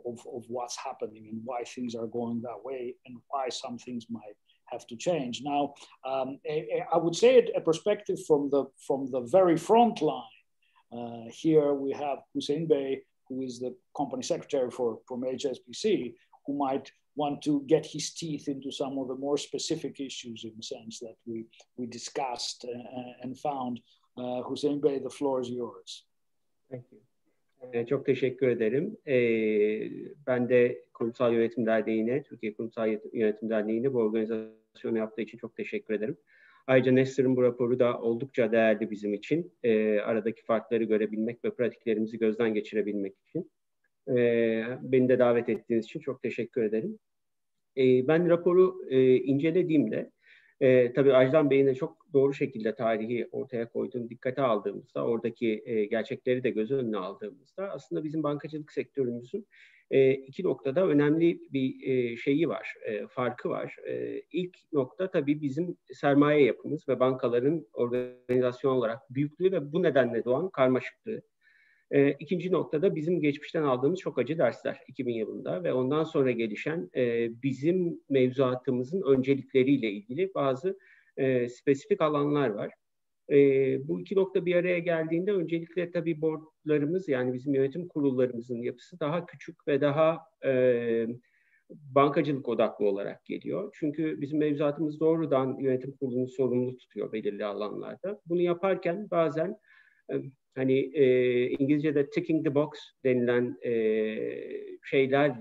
of what's happening and why things are going that way and why some things might have to change. Now, I would say a perspective from the very front line. Here we have Hüseyin Bey, who is the company secretary from HSBC, who might want to get his teeth into some of the more specific issues in the sense that we discussed and found. Hüseyin Bey, the floor is yours. Thank you. Çok teşekkür ederim. Ben de Kurumsal Yönetim Derneği'ne, Türkiye Kurumsal Yönetim Derneği'ne bu organizasyonu yaptığı için çok teşekkür ederim. Ayrıca Nestor'un bu raporu da oldukça değerli bizim için. Aradaki farkları görebilmek ve pratiklerimizi gözden geçirebilmek için. Beni de davet ettiğiniz için çok teşekkür ederim. Ben raporu incelediğimde, tabii Açısından Bey'in de çok doğru şekilde tarihi ortaya koyduğunu dikkate aldığımızda, oradaki gerçekleri de göz önüne aldığımızda aslında bizim bankacılık sektörümüzün iki noktada önemli bir şeyi var, farkı var. İlk nokta tabii bizim sermaye yapımız ve bankaların organizasyon olarak büyüklüğü ve bu nedenle doğan karmaşıklığı. İkinci noktada bizim geçmişten aldığımız çok acı dersler 2000 yılında ve ondan sonra gelişen bizim mevzuatımızın öncelikleriyle ilgili bazı spesifik alanlar var. Bu iki nokta bir araya geldiğinde öncelikle tabii boardlarımız, yani bizim yönetim kurullarımızın yapısı daha küçük ve daha bankacılık odaklı olarak geliyor. Çünkü bizim mevzuatımız doğrudan yönetim kurulunu sorumlu tutuyor belirli alanlarda. Bunu yaparken bazen hani İngilizce'de ticking the box denilen şeyler,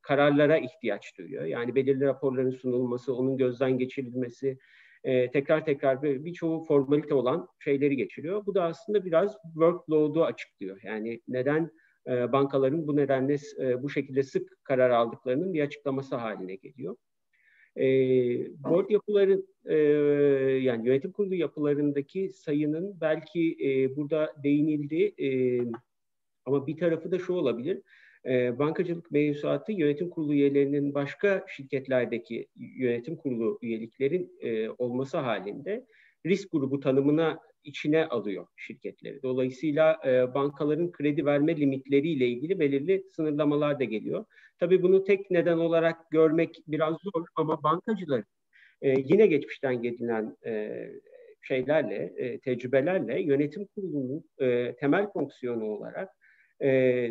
kararlara ihtiyaç duyuyor. Yani belirli raporların sunulması, onun gözden geçirilmesi, tekrar tekrar birçoğu formalite olan şeyleri geçiriyor. Bu da aslında biraz workload'u açıklıyor. Yani neden bankaların bu nedenle bu şekilde sık karar aldıklarının bir açıklaması haline geliyor. Board yapıları, yani yönetim kurulu yapılarındaki sayının belki burada değinildi, ama bir tarafı da şu olabilir. Bankacılık mevzuatı yönetim kurulu üyelerinin başka şirketlerdeki yönetim kurulu üyeliklerin olması halinde risk grubu tanımına içine alıyor şirketleri. Dolayısıyla bankaların kredi verme limitleriyle ilgili belirli sınırlamalar da geliyor. Tabii bunu tek neden olarak görmek biraz zor ama bankacılar yine geçmişten gelinen tecrübelerle yönetim kurulunun temel fonksiyonu olarak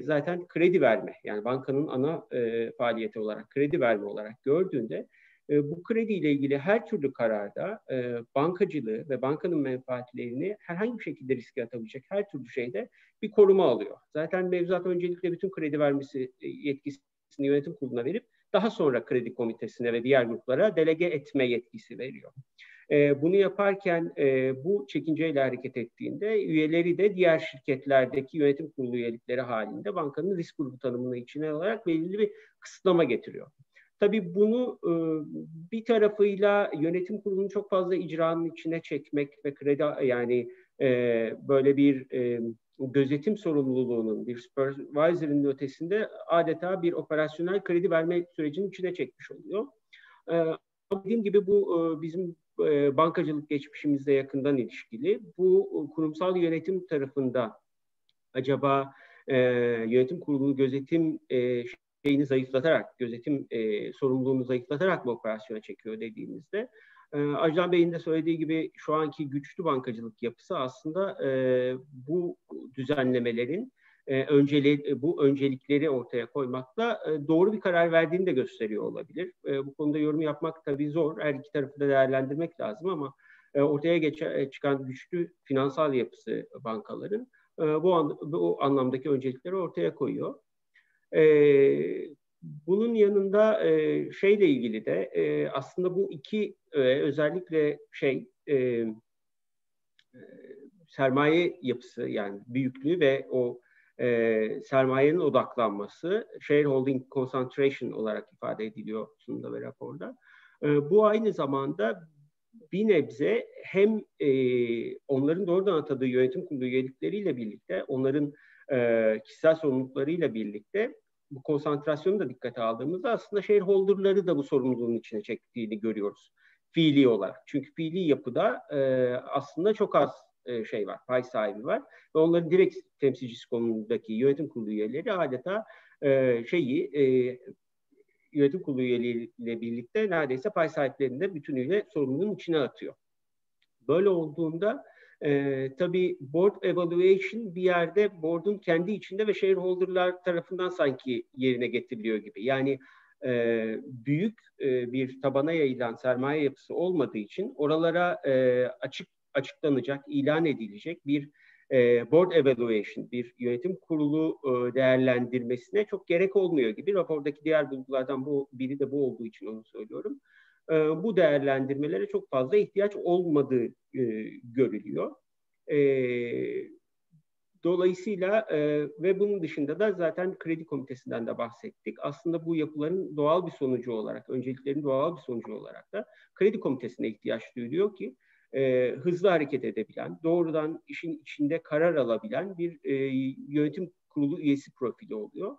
zaten kredi verme, yani bankanın ana faaliyeti olarak kredi verme olarak gördüğünde bu krediyle ilgili her türlü kararda bankacılığı ve bankanın menfaatlerini herhangi bir şekilde riske atabilecek her türlü şeyde bir koruma alıyor. Zaten mevzuat öncelikle bütün kredi vermesi yetkisini yönetim kuruluna verip daha sonra kredi komitesine ve diğer gruplara delege etme yetkisi veriyor. Bunu yaparken bu çekinceyle hareket ettiğinde üyeleri de diğer şirketlerdeki yönetim kurulu üyelikleri halinde bankanın risk grubu tanımına içine alarak belirli bir kısıtlama getiriyor. Tabii bunu bir tarafıyla yönetim kurulunu çok fazla icranın içine çekmek ve kredi, yani böyle bir gözetim sorumluluğunun, bir supervisor'ın ötesinde adeta bir operasyonel kredi verme sürecinin içine çekmiş oluyor. Dediğim gibi bu bizim bankacılık geçmişimizde yakından ilişkili. Bu kurumsal yönetim tarafında acaba yönetim kurulu gözetim şeyini zayıflatarak, gözetim sorumluluğunu zayıflatarak mı operasyona çekiyor dediğimizde, Ajdan Bey'in de söylediği gibi şu anki güçlü bankacılık yapısı aslında bu düzenlemelerin bu öncelikleri ortaya koymakla doğru bir karar verdiğini de gösteriyor olabilir. Bu konuda yorum yapmak tabii zor. Her iki tarafı da değerlendirmek lazım ama ortaya çıkan güçlü finansal yapısı bankaların bu anlamdaki öncelikleri ortaya koyuyor. Bunun yanında şeyle ilgili de aslında bu iki özellikle sermaye yapısı, yani büyüklüğü ve o sermayenin odaklanması, shareholding concentration olarak ifade ediliyor sunumda ve raporda. Bu aynı zamanda bir nebze hem onların doğrudan atadığı yönetim kurulu üyelikleriyle birlikte, onların kişisel sorumluluklarıyla birlikte bu konsantrasyonu da dikkate aldığımızda aslında shareholder'ları da bu sorumluluğun içine çektiğini görüyoruz fiili olarak. Çünkü fiili yapıda aslında çok az var, pay sahibi var ve onların direkt temsilcisi konumundaki yönetim kurulu üyeleri adeta yönetim kurulu üyeleriyle birlikte neredeyse pay sahiplerini de bütünüyle sorumluluğun içine atıyor. Böyle olduğunda tabii board evaluation bir yerde board'un kendi içinde ve shareholder'lar tarafından sanki yerine getiriliyor gibi. Yani büyük bir tabana yayılan sermaye yapısı olmadığı için oralara açıklanacak, ilan edilecek bir board evaluation, bir yönetim kurulu değerlendirmesine çok gerek olmuyor gibi. Rapordaki diğer bulgulardan biri de bu olduğu için onu söylüyorum. Bu değerlendirmelere çok fazla ihtiyaç olmadığı görülüyor. Dolayısıyla ve bunun dışında da zaten kredi komitesinden de bahsettik. Aslında bu yapıların doğal bir sonucu olarak, önceliklerin doğal bir sonucu olarak da kredi komitesine ihtiyaç duyuluyor ki hızlı hareket edebilen, doğrudan işin içinde karar alabilen bir yönetim kurulu üyesi profili oluyor.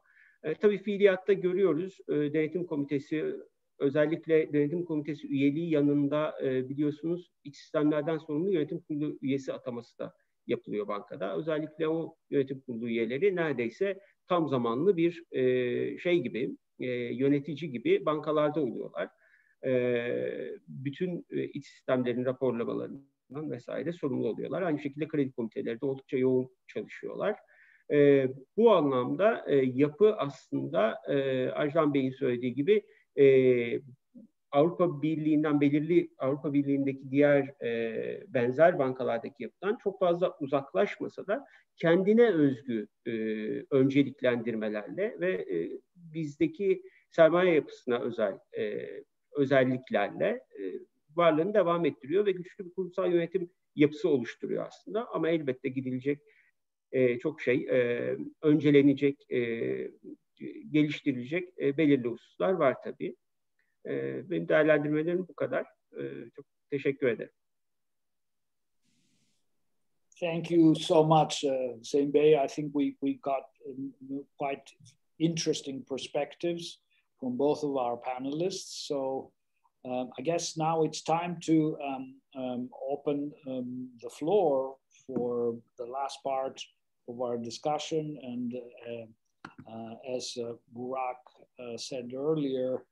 Tabii fiiliyatta görüyoruz, denetim komitesi, özellikle denetim komitesi üyeliği yanında biliyorsunuz iç sistemlerden sorumlu yönetim kurulu üyesi ataması da yapılıyor bankada. Özellikle o yönetim kurulu üyeleri neredeyse tam zamanlı bir yönetici gibi bankalarda oluyorlar. Bütün iç sistemlerin raporlamalarından vesaire sorumlu oluyorlar. Aynı şekilde kredi komiteleri de oldukça yoğun çalışıyorlar. Bu anlamda yapı aslında Ajdan Bey'in söylediği gibi Avrupa Birliği'ndeki diğer benzer bankalardaki yapıdan çok fazla uzaklaşmasa da kendine özgü önceliklendirmelerle ve bizdeki sermaye yapısına özel özelliklerle varlığını devam ettiriyor ve güçlü bir kurumsal yönetim yapısı oluşturuyor aslında. Ama elbette gidilecek çok şey öncelenecek, geliştirilecek belirli hususlar var tabii. Benim değerlendirmelerim bu kadar. Çok teşekkür ederim. Thank you so much, Hüseyin Bey. I think we got quite interesting perspectives from both of our panelists. So I guess now it's time to open the floor for the last part of our discussion. And as Burak said earlier,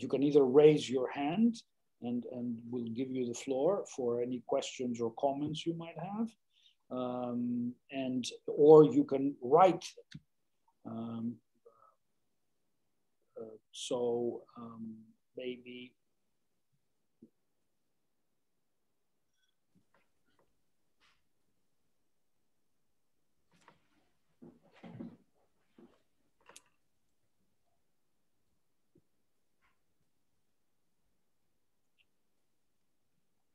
you can either raise your hand and we'll give you the floor for any questions or comments you might have. Or you can write. Maybe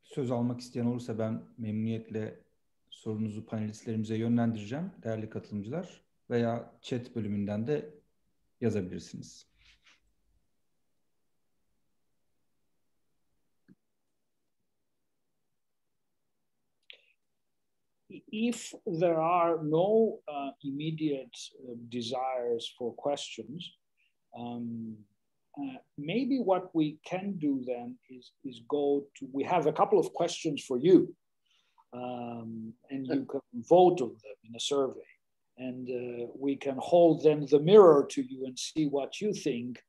söz almak isteyen olursa ben memnuniyetle sorunuzu panelistlerimize yönlendireceğim, değerli katılımcılar, veya chat bölümünden de yazabilirsiniz. if there are no immediate desires for questions, maybe what we can do then is go to, we have a couple of questions for you, and you can vote on them in a survey, and we can hold then the mirror to you and see what you think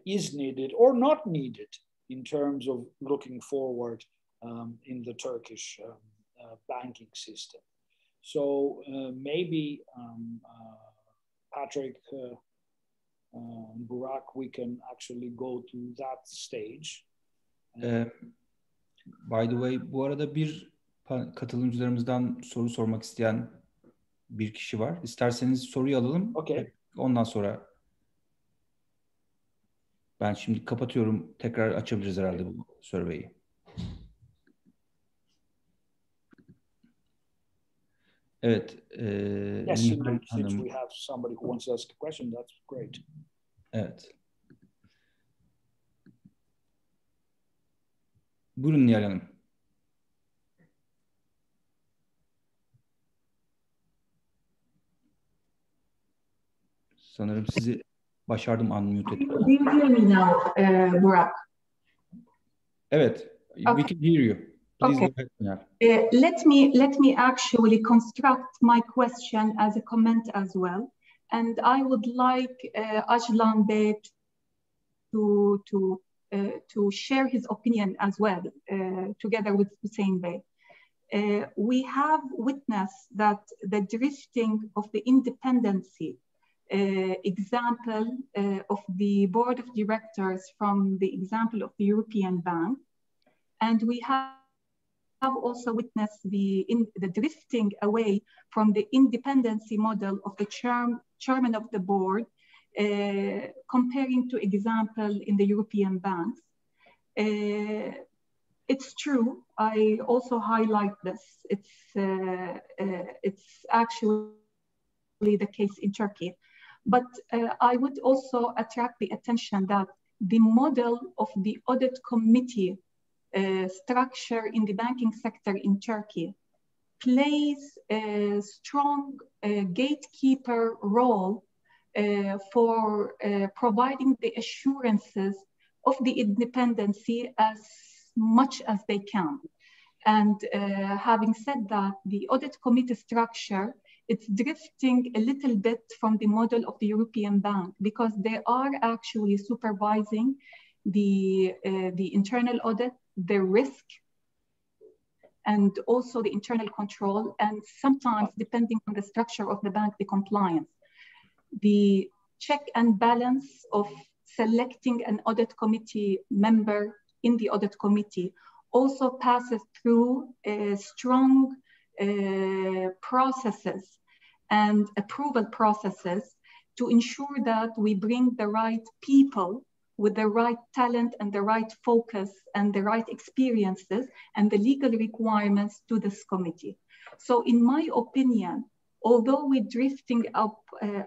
is needed or not needed in terms of looking forward in the Turkish banking system. So maybe Patrick, Burak, we can actually go to that stage. By the way, bu arada bir katılımcılarımızdan soru sormak isteyen bir kişi var. İsterseniz soruyu alalım. Okay. Ondan sonra ben şimdi kapatıyorum. Tekrar açabiliriz herhalde bu survey'i. Evet. Yes, Nihal indeed. Since Hanım. we have somebody who wants to ask a question, that's great. Evet. Buyurun Nihal Hanım. Sanırım sizi başardım unmute etmek. Do you hear me now, Burak? Evet. We can hear you. Please Okay. go ahead, Nihal. Let me actually construct my question as a comment as well, and I would like Ajlan Bey to share his opinion as well, together with Hüseyin Bey. We have witnessed that the drifting of the independency example of the board of directors from the example of the European Bank, and we have also witnessed the drifting away from the independency model of the chairman of the board, comparing to example in the European banks. It's true. I also highlight this. It's actually the case in Turkey. But I would also attract the attention that the model of the audit committee structure in the banking sector in Turkey plays a strong gatekeeper role for providing the assurances of the independency as much as they can. And having said that, the audit committee structure, it's drifting a little bit from the model of the European Bank, because they are actually supervising the internal audit, the risk, and also the internal control, and sometimes, depending on the structure of the bank, the compliance. The check and balance of selecting an audit committee member in the audit committee also passes through strong processes and approval processes to ensure that we bring the right people with the right talent and the right focus and the right experiences and the legal requirements to this committee. So in my opinion, although we're drifting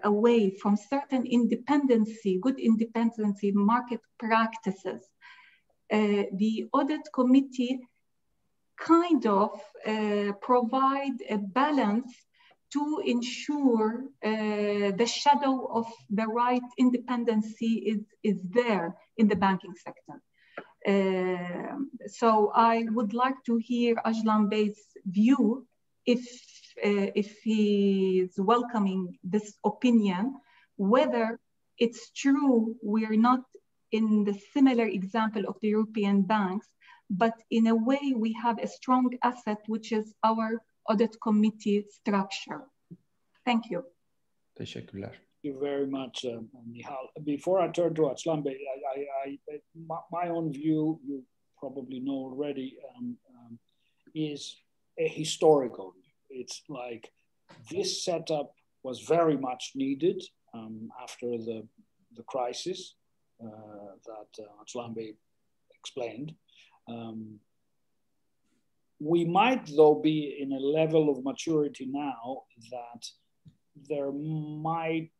away from certain independency, good independency market practices, the Audit Committee kind of provide a balance to ensure the shadow of the right independency is there in the banking sector. So I would like to hear Ajlan Bey's view if he is welcoming this opinion, whether it's true we're not in the similar example of the European banks, but in a way we have a strong asset, which is our Audit Committee structure. Thank you. Teşekkürler. Thank you very much, Nihal. Before I turn to Açılan Bey, my own view, you probably know already, is a historical view. It's like this setup was very much needed after the crisis that Açılan Bey explained. We might, though, be in a level of maturity now that there might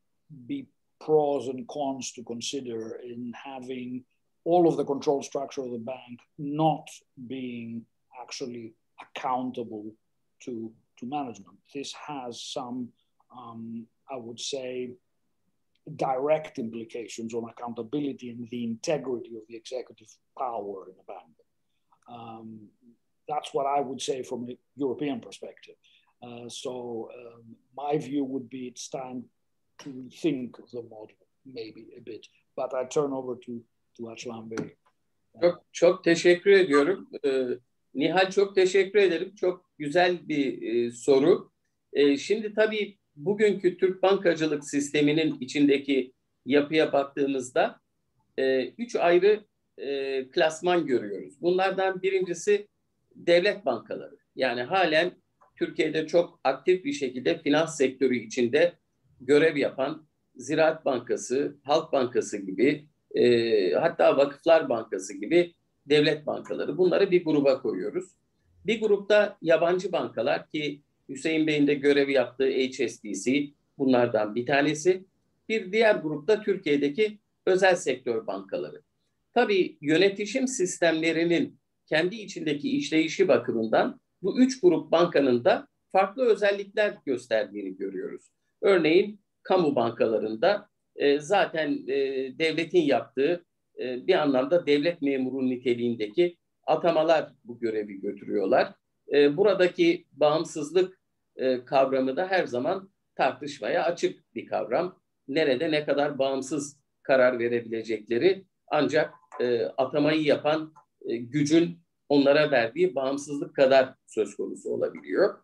be pros and cons to consider in having all of the control structure of the bank not being actually accountable to management. This has some, I would say, direct implications on accountability and the integrity of the executive power in a bank. That's what I would say from a European perspective. So my view would be it's time to rethink the model maybe a bit. But I turn over to Açılan Bey. Çok teşekkür ediyorum. Nihal, çok teşekkür ederim. Çok güzel bir soru. Şimdi tabii bugünkü Türk bankacılık sisteminin içindeki yapıya baktığımızda 3 ayrı klasman görüyoruz. Bunlardan birincisi devlet bankaları. Yani halen Türkiye'de çok aktif bir şekilde finans sektörü içinde görev yapan Ziraat Bankası, Halk Bankası gibi, hatta Vakıflar Bankası gibi devlet bankaları. Bunları bir gruba koyuyoruz. Bir grupta yabancı bankalar ki Hüseyin Bey'in de görevi yaptığı HSBC bunlardan bir tanesi. Bir diğer grupta Türkiye'deki özel sektör bankaları. Tabii yönetişim sistemlerinin kendi içindeki işleyişi bakımından bu 3 grup bankanın da farklı özellikler gösterdiğini görüyoruz. Örneğin kamu bankalarında zaten devletin yaptığı bir anlamda devlet memuru niteliğindeki atamalar bu görevi götürüyorlar. Buradaki bağımsızlık kavramı da her zaman tartışmaya açık bir kavram. Nerede ne kadar bağımsız karar verebilecekleri ancak atamayı yapan gücün onlara verdiği bağımsızlık kadar söz konusu olabiliyor.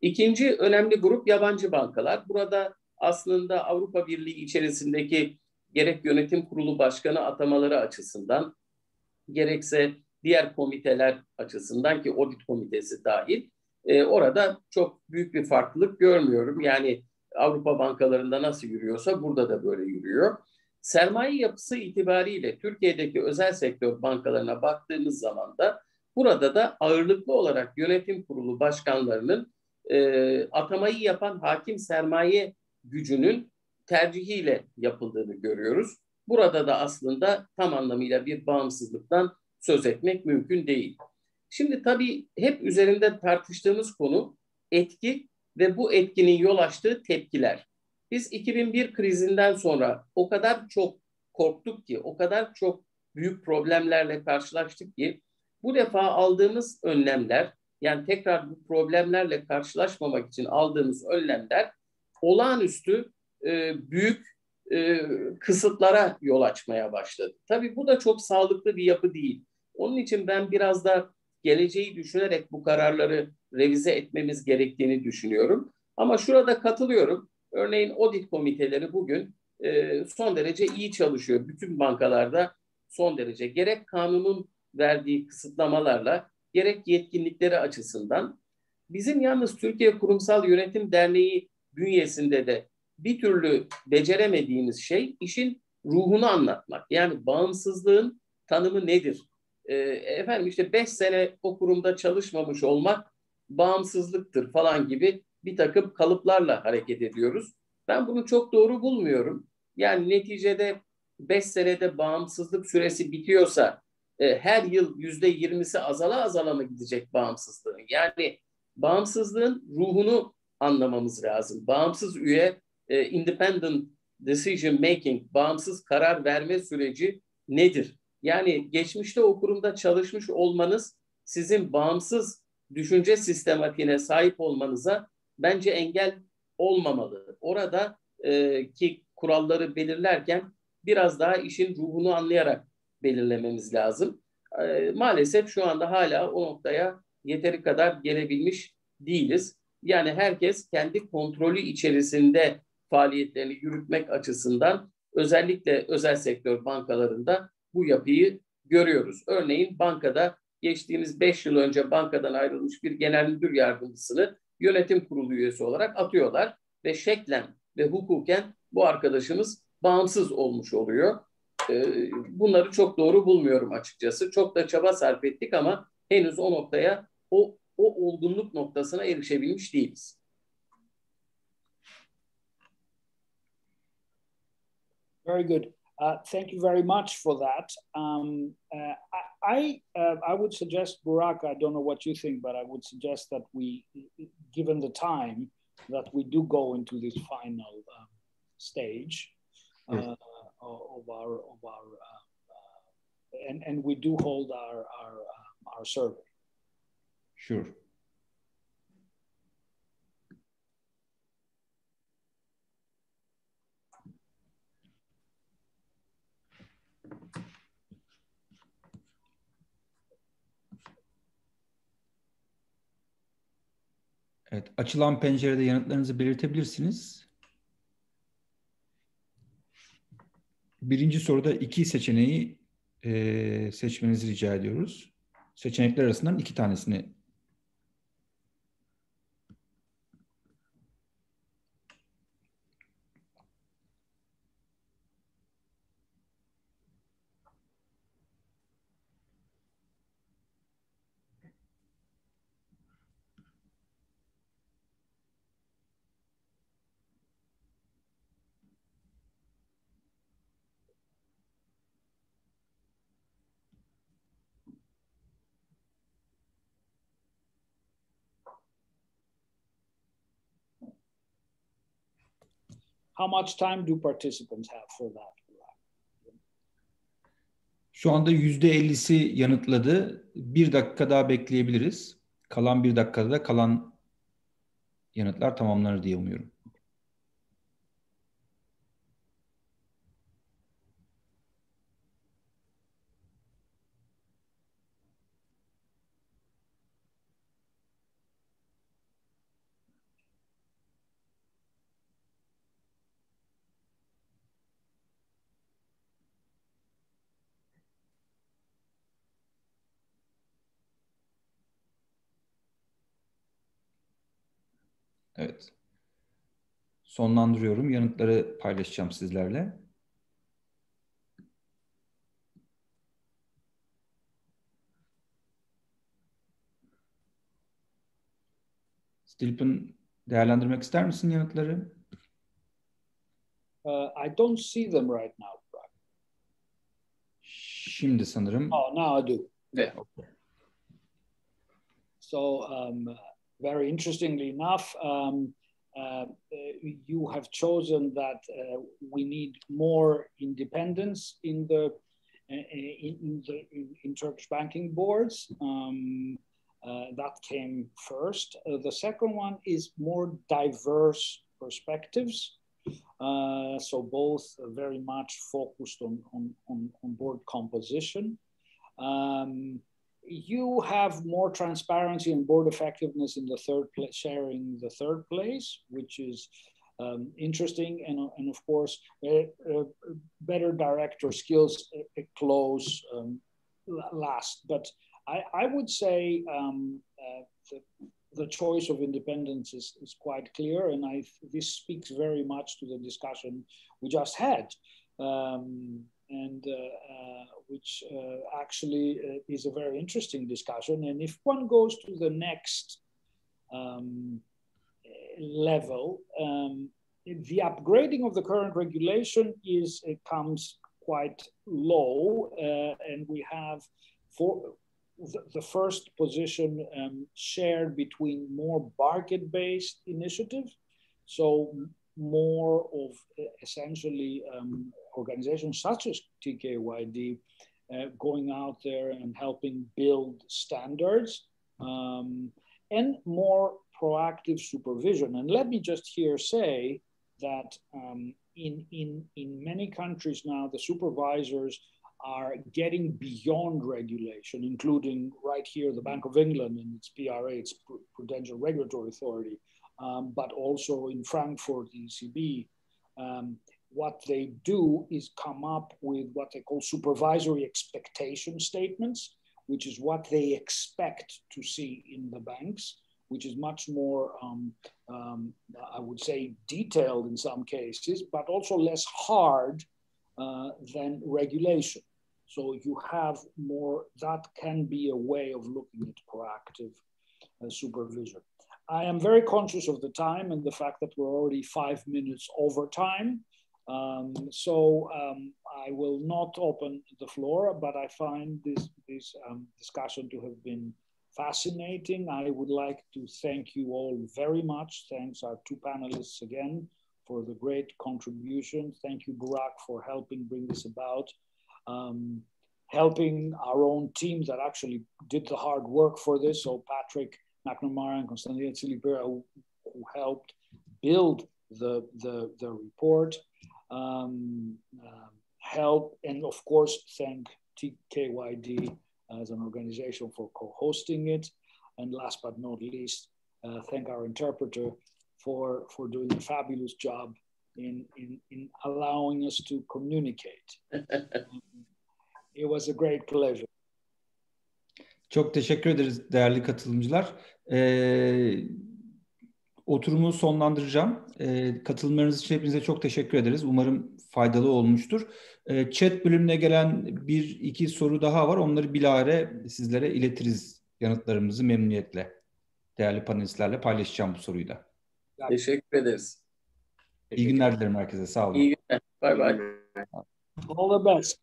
İkinci önemli grup yabancı bankalar. Burada aslında Avrupa Birliği içerisindeki gerek yönetim kurulu başkanı atamaları açısından, gerekse diğer komiteler açısından ki Audit Komitesi dahil, orada çok büyük bir farklılık görmüyorum. Yani Avrupa bankalarında nasıl yürüyorsa burada da böyle yürüyor. Sermaye yapısı itibariyle Türkiye'deki özel sektör bankalarına baktığımız zaman da burada da ağırlıklı olarak yönetim kurulu başkanlarının atamayı yapan hakim sermaye gücünün tercihiyle yapıldığını görüyoruz. Burada da aslında tam anlamıyla bir bağımsızlıktan söz etmek mümkün değil. Şimdi tabii hep üzerinde tartıştığımız konu etki ve bu etkinin yol açtığı tepkiler. Biz 2001 krizinden sonra o kadar çok korktuk ki, o kadar çok büyük problemlerle karşılaştık ki bu defa aldığımız önlemler, yani tekrar bu problemlerle karşılaşmamak için aldığımız önlemler olağanüstü büyük kısıtlara yol açmaya başladı. Tabii bu da çok sağlıklı bir yapı değil. Onun için ben biraz da geleceği düşünerek bu kararları revize etmemiz gerektiğini düşünüyorum. Ama şurada katılıyorum. Örneğin audit komiteleri bugün son derece iyi çalışıyor. Bütün bankalarda son derece gerek kanunun verdiği kısıtlamalarla gerek yetkinlikleri açısından. Bizim yalnız Türkiye Kurumsal Yönetim Derneği bünyesinde de bir türlü beceremediğimiz şey işin ruhunu anlatmak. Yani bağımsızlığın tanımı nedir? Efendim işte 5 sene o kurumda çalışmamış olmak bağımsızlıktır falan gibi bir takım kalıplarla hareket ediyoruz. Ben bunu çok doğru bulmuyorum. Yani neticede 5 senede bağımsızlık süresi bitiyorsa her yıl %20'si azala azala mı gidecek bağımsızlığın? Yani bağımsızlığın ruhunu anlamamız lazım. Bağımsız üye, independent decision making, bağımsız karar verme süreci nedir? Yani geçmişte o kurumda çalışmış olmanız sizin bağımsız düşünce sistematiğine sahip olmanıza bence engel olmamalı. Orada ki kuralları belirlerken biraz daha işin ruhunu anlayarak belirlememiz lazım. Maalesef şu anda hala o noktaya yeteri kadar gelebilmiş değiliz. Yani herkes kendi kontrolü içerisinde faaliyetlerini yürütmek açısından özellikle özel sektör bankalarında bu yapıyı görüyoruz. Örneğin bankada geçtiğimiz 5 yıl önce bankadan ayrılmış bir genel müdür yardımcısını yönetim kurulu üyesi olarak atıyorlar ve şeklen ve hukuken bu arkadaşımız bağımsız olmuş oluyor. Bunları çok doğru bulmuyorum açıkçası. Çok da çaba sarf ettik ama henüz o noktaya, o olgunluk noktasına erişebilmiş değiliz. Very good. Thank you very much for that. I would suggest, Burak, I don't know what you think, but I would suggest that we, given the time, that we do go into this final stage of our and we do hold our survey. Sure. Evet, açılan pencerede yanıtlarınızı belirtebilirsiniz. Birinci soruda 2 seçeneği seçmenizi rica ediyoruz. Seçenekler arasından 2 tanesini. How much time do participants have for that? Şu anda %50'si yanıtladı. 1 dakika daha bekleyebiliriz. Kalan 1 dakikada da kalan yanıtlar tamamlanır diye umuyorum. Evet. Sonlandırıyorum. Yanıtları paylaşacağım sizlerle. Stilpen, değerlendirmek ister misin yanıtları? I don't see them right now. Şimdi sanırım. Oh, now I do. Evet. So, very interestingly enough, you have chosen that we need more independence in Turkish banking boards. That came first. The second one is more diverse perspectives. So both very much focused on board composition. You have more transparency and board effectiveness in the third place, sharing the third place, which is interesting, and of course, better director skills close last. But I would say the choice of independence is quite clear, and this speaks very much to the discussion we just had, which actually is a very interesting discussion. And if one goes to the next level, the upgrading of the current regulation comes quite low, and we have the first position shared between more market-based initiatives, so more of essentially organizations such as TKYD going out there and helping build standards, and more proactive supervision. And let me just here say that in many countries now, the supervisors are getting beyond regulation, including right here, the Bank of England and its PRA, its Prudential Regulatory Authority, but also in Frankfurt, the ECB. What they do is come up with what they call supervisory expectation statements, which is what they expect to see in the banks, which is much more, I would say, detailed in some cases, but also less hard than regulation. So you have more, that can be a way of looking at proactive supervision. I am very conscious of the time and the fact that we're already 5 minutes over time. So I will not open the floor, but I find this discussion to have been fascinating. I would like to thank you all very much. Thanks our two panelists again for the great contribution. Thank you, Burak, for helping bring this about, helping our own team that actually did the hard work for this. So Patrick McNamara and Constantina Tsilipera, who helped build the report. Help, and of course, thank TKYD as an organization for co-hosting it. And last but not least, thank our interpreter for doing a fabulous job in allowing us to communicate. It was a great pleasure. Çok teşekkür ederiz değerli katılımcılar. Oturumu sonlandıracağım. Katılımlarınız için hepinize çok teşekkür ederiz. Umarım faydalı olmuştur. Chat bölümüne gelen 1-2 soru daha var. Onları bilahare sizlere iletiriz. Yanıtlarımızı memnuniyetle. Değerli panelistlerle paylaşacağım bu soruyu da. Teşekkür ederiz. İyi günler dilerim herkese. Sağ olun. İyi günler. Bye bye. All the best.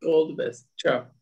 All the best. Ciao.